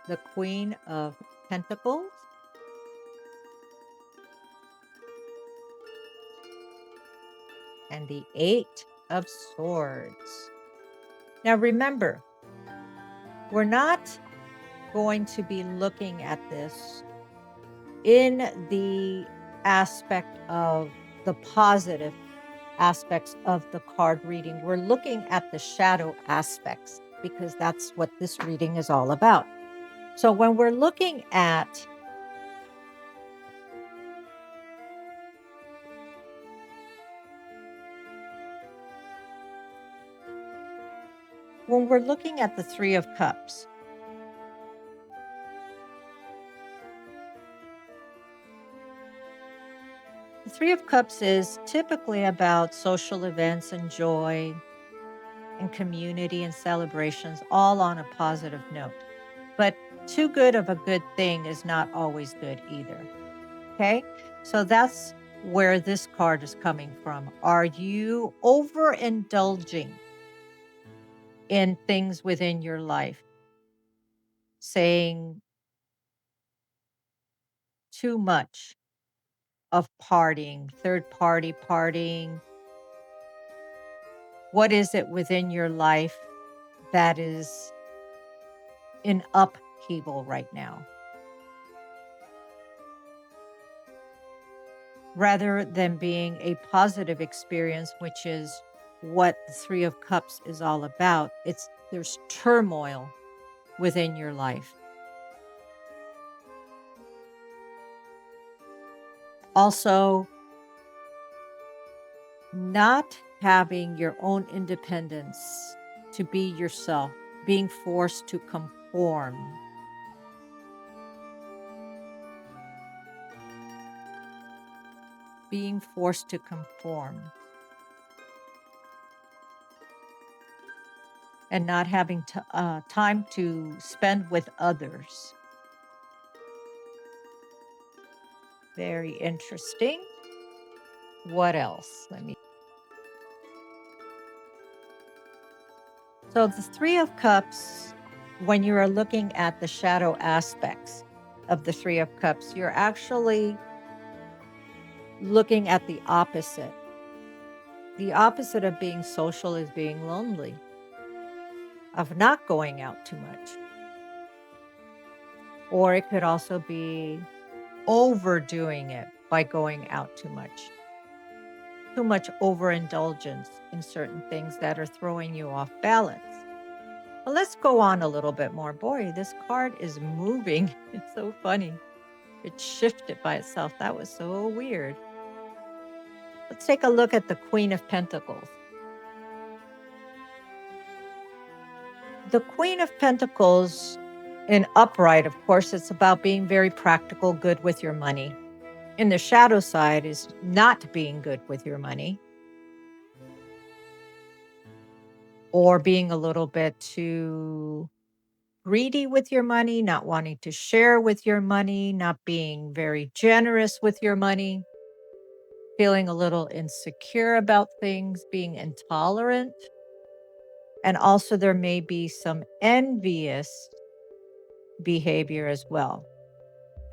the Queen of Pentacles, and the 8 of Swords. Now remember, we're not going to be looking at this in the aspect of the positive aspects of the card reading. We're looking at the shadow aspects because that's what this reading is all about. So when we're looking at the 3 of Cups, the 3 of Cups is typically about social events and joy, and community and celebrations, all on a positive note. But too good of a good thing is not always good either. Okay? So that's where this card is coming from. Are you overindulging in things within your life? Saying too much of partying, third party partying. What is it within your life that is in upheaval right now? Rather than being a positive experience, which is what the Three of Cups is all about, there's turmoil within your life. Also, not having your own independence to be yourself, being forced to conform. Being forced to conform. And not having time to spend with others. Very interesting. What else? So the Three of Cups, when you are looking at the shadow aspects of the Three of Cups, you're actually looking at the opposite. The opposite of being social is being lonely, of not going out too much. Or it could also be overdoing it by going out too much. Too much overindulgence in certain things that are throwing you off balance. Well, let's go on a little bit more. Boy, this card is moving. It's so funny. It shifted by itself. That was so weird. Let's take a look at the Queen of Pentacles. The Queen of Pentacles in upright, of course, it's about being very practical, good with your money. In the shadow side is not being good with your money, or being a little bit too greedy with your money, not wanting to share with your money, not being very generous with your money, feeling a little insecure about things, being intolerant. And also, there may be some envious behavior as well.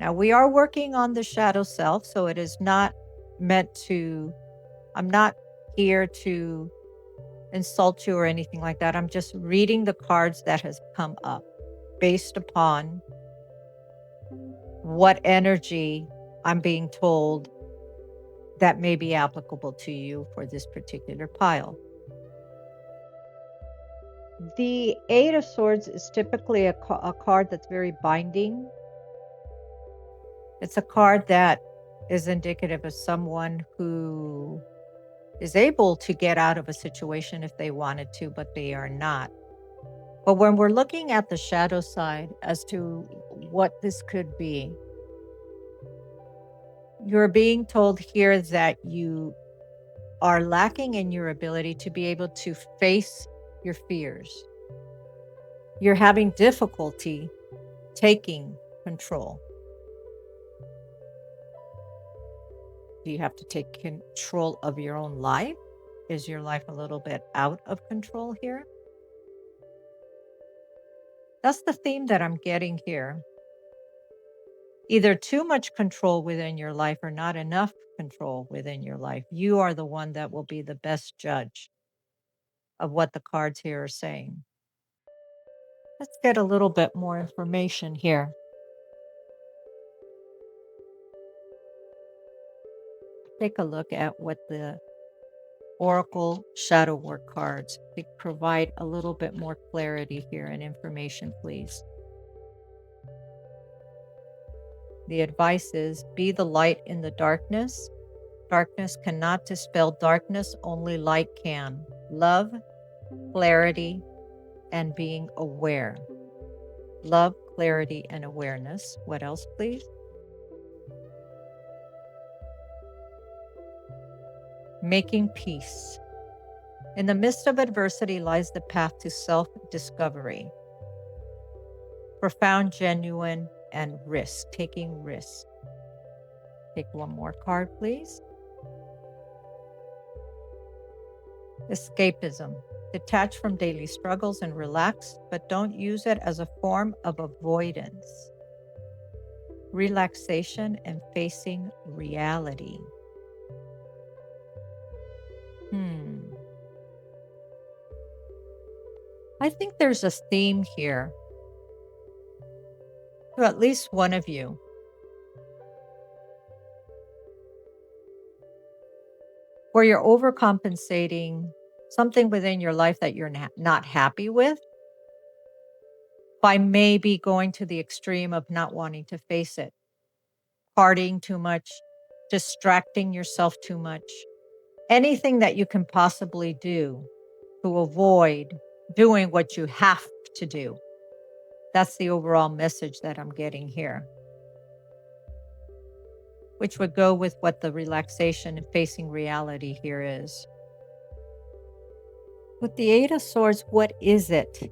Now, we are working on the shadow self, so it is not meant to, I'm not here to insult you or anything like that. I'm just reading the cards that has come up based upon what energy I'm being told that may be applicable to you for this particular pile. The Eight of Swords is typically a card that's very binding. It's a card that is indicative of someone who is able to get out of a situation if they wanted to, but they are not. But when we're looking at the shadow side as to what this could be, you're being told here that you are lacking in your ability to be able to face your fears. You're having difficulty taking control. Do you have to take control of your own life? Is your life a little bit out of control here? That's the theme that I'm getting here. Either too much control within your life or not enough control within your life. You are the one that will be the best judge of what the cards here are saying. Let's get a little bit more information here. Take a look at what the Oracle Shadow Work cards provide a little bit more clarity here and information, please. The advice is be the light in the darkness. Darkness cannot dispel darkness, only light can. Love, clarity, and being aware. Love, clarity, and awareness. What else, please? Making peace In the midst of adversity lies the path to self-discovery, profound, genuine, and risk, taking risks. Take one more card, please. Escapism. Detach from daily struggles and relax, but don't use it as a form of avoidance. Relaxation and facing reality. I think there's a theme here to at least one of you. Where you're overcompensating something within your life that you're not happy with by maybe going to the extreme of not wanting to face it, partying too much, distracting yourself too much, anything that you can possibly do to avoid doing what you have to do. That's the overall message that I'm getting here, which would go with what the relaxation and facing reality here is. With the Eight of Swords, what is it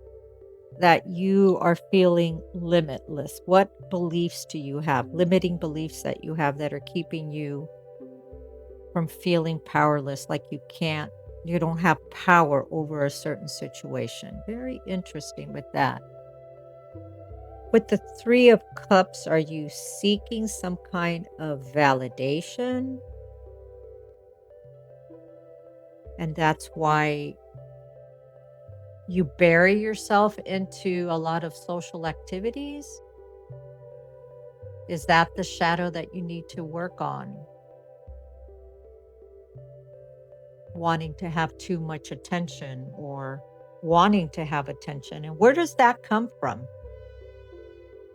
that you are feeling limitless? What beliefs do you have, limiting beliefs that you have that are keeping you from feeling powerless, like you don't have power over a certain situation? Very interesting with that. With the Three of Cups, are you seeking some kind of validation? And that's why you bury yourself into a lot of social activities? Is that the shadow that you need to work on? Wanting to have too much attention or wanting to have attention. And where does that come from?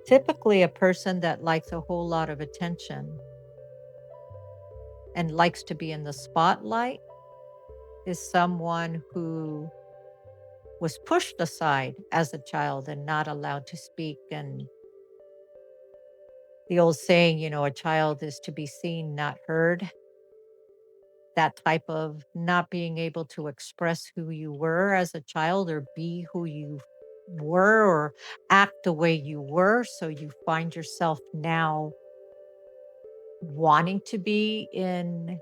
Typically, a person that likes a whole lot of attention and likes to be in the spotlight is someone who was pushed aside as a child and not allowed to speak. And the old saying, a child is to be seen, not heard. That type of not being able to express who you were as a child or be who you were or act the way you were. So you find yourself now wanting to be in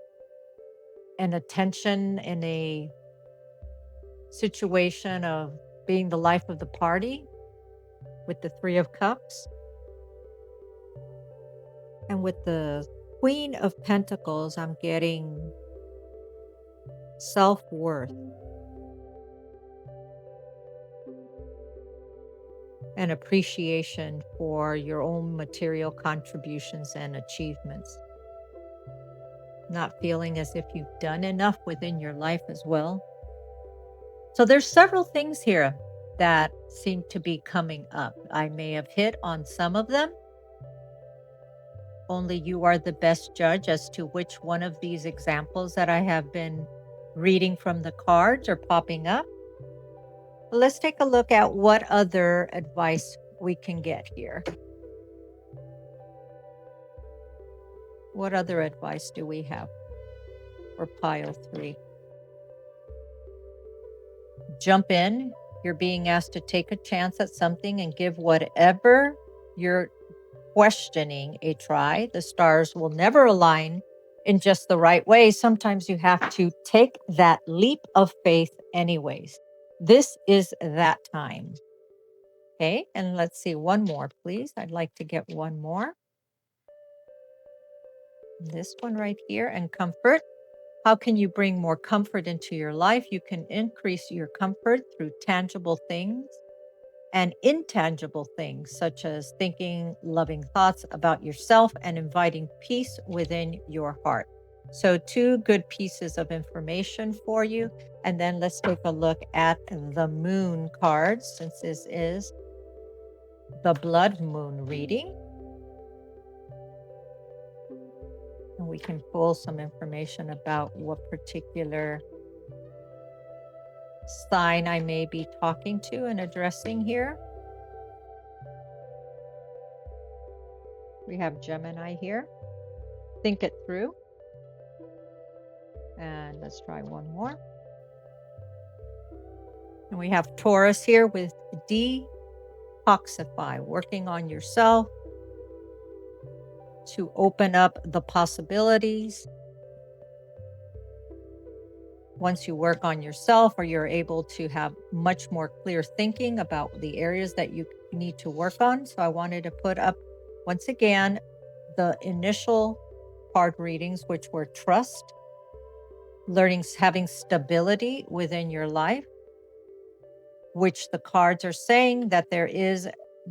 an attention in a situation of being the life of the party with the Three of Cups. And with the Queen of Pentacles, I'm getting self-worth and appreciation for your own material contributions and achievements. Not feeling as if you've done enough within your life as well. So there's several things here that seem to be coming up. I may have hit on some of them. Only you are the best judge as to which one of these examples that I have been reading from the cards are popping up. Let's take a look at what other advice we can get here. What other advice do we have for pile 3? Jump in. You're being asked to take a chance at something and give whatever you're questioning a try. The stars will never align in just the right way. Sometimes you have to take that leap of faith anyways. This is that time. Okay, and let's see one more, please. I'd like to get one more. This one right here, and comfort. How can you bring more comfort into your life? You can increase your comfort through tangible things and intangible things, such as thinking loving thoughts about yourself and inviting peace within your heart. So 2 good pieces of information for you. And then let's take a look at the moon cards, since this is the blood moon reading. And we can pull some information about what particular sign I may be talking to and addressing here. We have Gemini here. Think it through. And let's try one more. And we have Taurus here with detoxify, working on yourself to open up the possibilities. Once you work on yourself, or you're able to have much more clear thinking about the areas that you need to work on. So I wanted to put up once again the initial card readings, which were trust, learning, having stability within your life, which the cards are saying that there is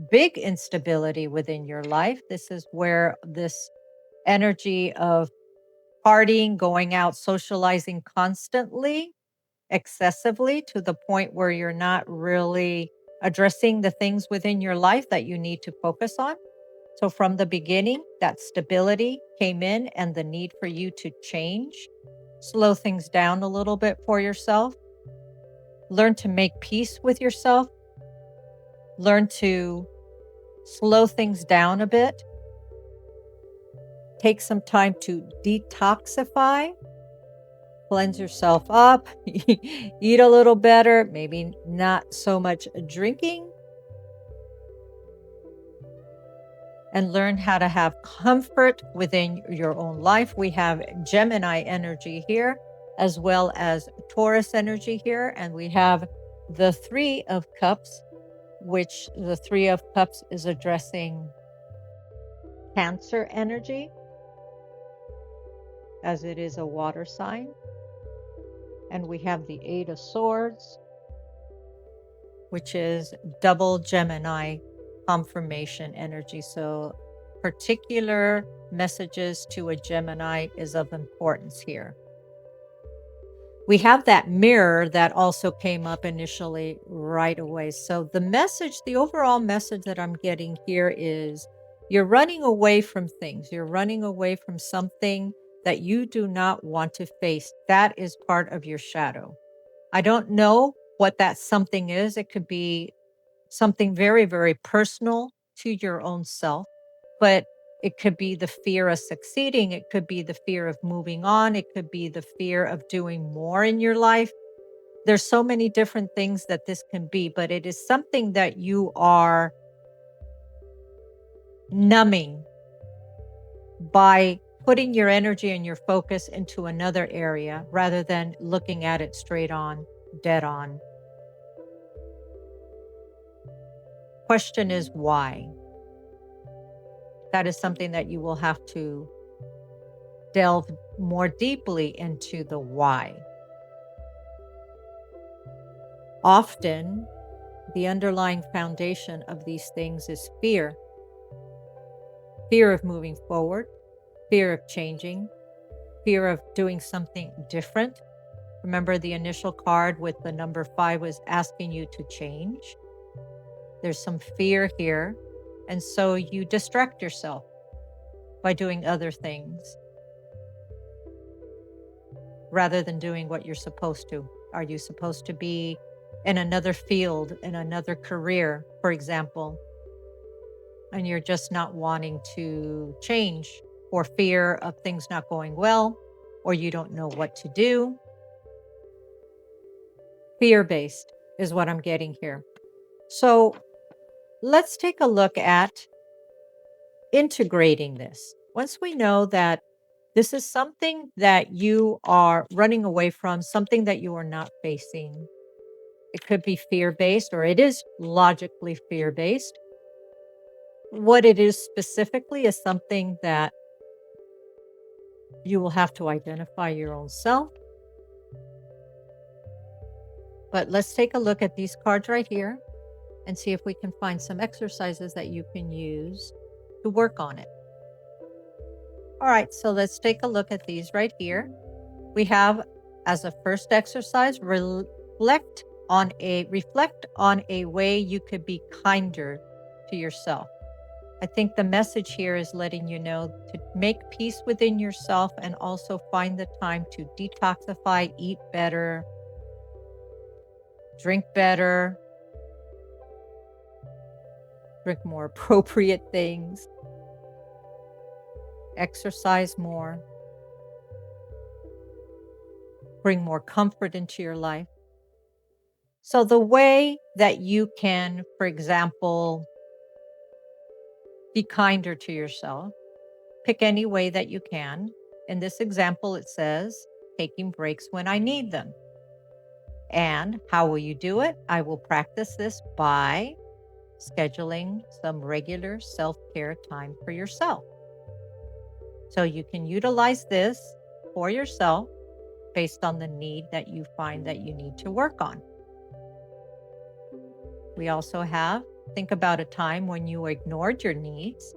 big instability within your life. This is where this energy of partying, going out, socializing constantly, excessively, to the point where you're not really addressing the things within your life that you need to focus on. So from the beginning, that stability came in, and the need for you to change, slow things down a little bit for yourself, learn to make peace with yourself, learn to slow things down a bit, take some time to detoxify, cleanse yourself up, eat a little better, maybe not so much drinking, and learn how to have comfort within your own life. We have Gemini energy here, as well as Taurus energy here, and we have the Three of Cups, which the Three of Cups is addressing Cancer energy, as it is a water sign. And we have the Eight of Swords, which is double Gemini confirmation energy. So particular messages to a Gemini is of importance here. We have that mirror that also came up initially right away. So the message, the overall message that I'm getting here is you're running away from things. You're running away from something that you do not want to face. That is part of your shadow. I don't know what that something is. It could be something very, very personal to your own self, but it could be the fear of succeeding. It could be the fear of moving on. It could be the fear of doing more in your life. There's so many different things that this can be, but it is something that you are numbing by putting your energy and your focus into another area rather than looking at it straight on, dead on. Question is why? That is something that you will have to delve more deeply into the why. Often, the underlying foundation of these things is fear. Fear of moving forward, fear of changing, fear of doing something different. Remember, the initial card with the number 5 was asking you to change. There's some fear here. And so you distract yourself by doing other things rather than doing what you're supposed to. Are you supposed to be in another field, in another career, for example, and you're just not wanting to change for fear of things not going well, or you don't know what to do? Fear-based is what I'm getting here. So let's take a look at integrating this. Once we know that this is something that you are running away from, something that you are not facing, it could be fear-based, or it is logically fear-based. What it is specifically is something that you will have to identify your own self. But let's take a look at these cards right here and see if we can find some exercises that you can use to work on it. All right, so let's take a look at these right here. We have, as a first exercise, reflect on a way you could be kinder to yourself. I think the message here is letting you know to make peace within yourself and also find the time to detoxify, eat better, drink better, drink more appropriate things, exercise more, bring more comfort into your life. So the way that you can, for example, be kinder to yourself, pick any way that you can. In this example, it says taking breaks when I need them. And how will you do it? I will practice this by scheduling some regular self care time for yourself. So you can utilize this for yourself based on the need that you find that you need to work on. We also have think about a time when you ignored your needs.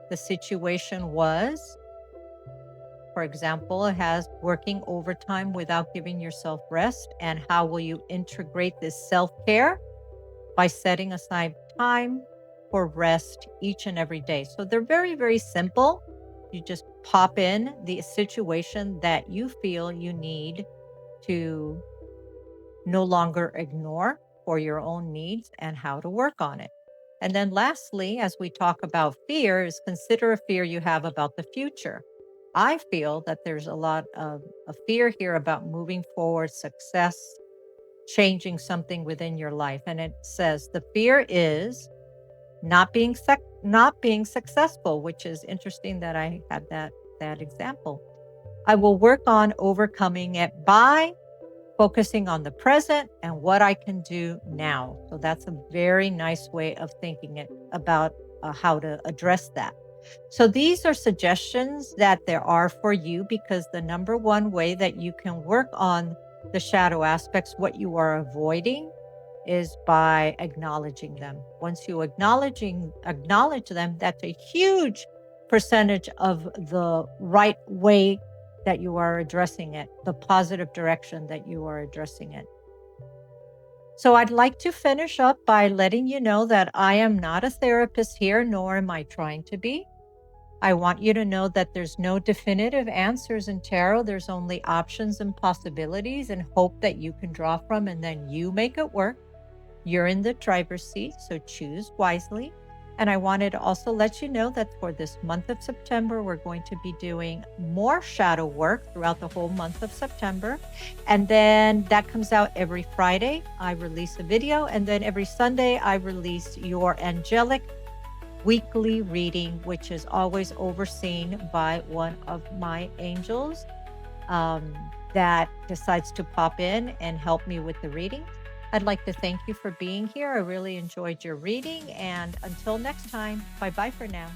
The situation was, for example, it has working overtime without giving yourself rest. And how will you integrate this self care? By setting aside time for rest each and every day. So they're very, very simple. You just pop in the situation that you feel you need to no longer ignore for your own needs and how to work on it. And then lastly, as we talk about fear, is consider a fear you have about the future. I feel that there's a lot of a fear here about moving forward, success, changing something within your life. And it says the fear is not being successful, which is interesting that I had that example. I will work on overcoming it by focusing on the present and what I can do now. So that's a very nice way of thinking it about how to address that. So these are suggestions that there are for you, because the number one way that you can work on the shadow aspects, what you are avoiding, is by acknowledging them. Once you acknowledge them, that's a huge percentage of the right way that you are addressing it, the positive direction that you are addressing it. So I'd like to finish up by letting you know that I am not a therapist here, nor am I trying to be. I want you to know that there's no definitive answers in tarot. There's only options and possibilities and hope that you can draw from, and then you make it work. You're in the driver's seat, so choose wisely. And I wanted to also let you know that for this month of September, we're going to be doing more shadow work throughout the whole month of September. And then that comes out every Friday. I release a video. And then every Sunday, I release your angelic weekly reading, which is always overseen by one of my angels that decides to pop in and help me with the reading. I'd like to thank you for being here. I really enjoyed your reading. And until next time, bye-bye for now.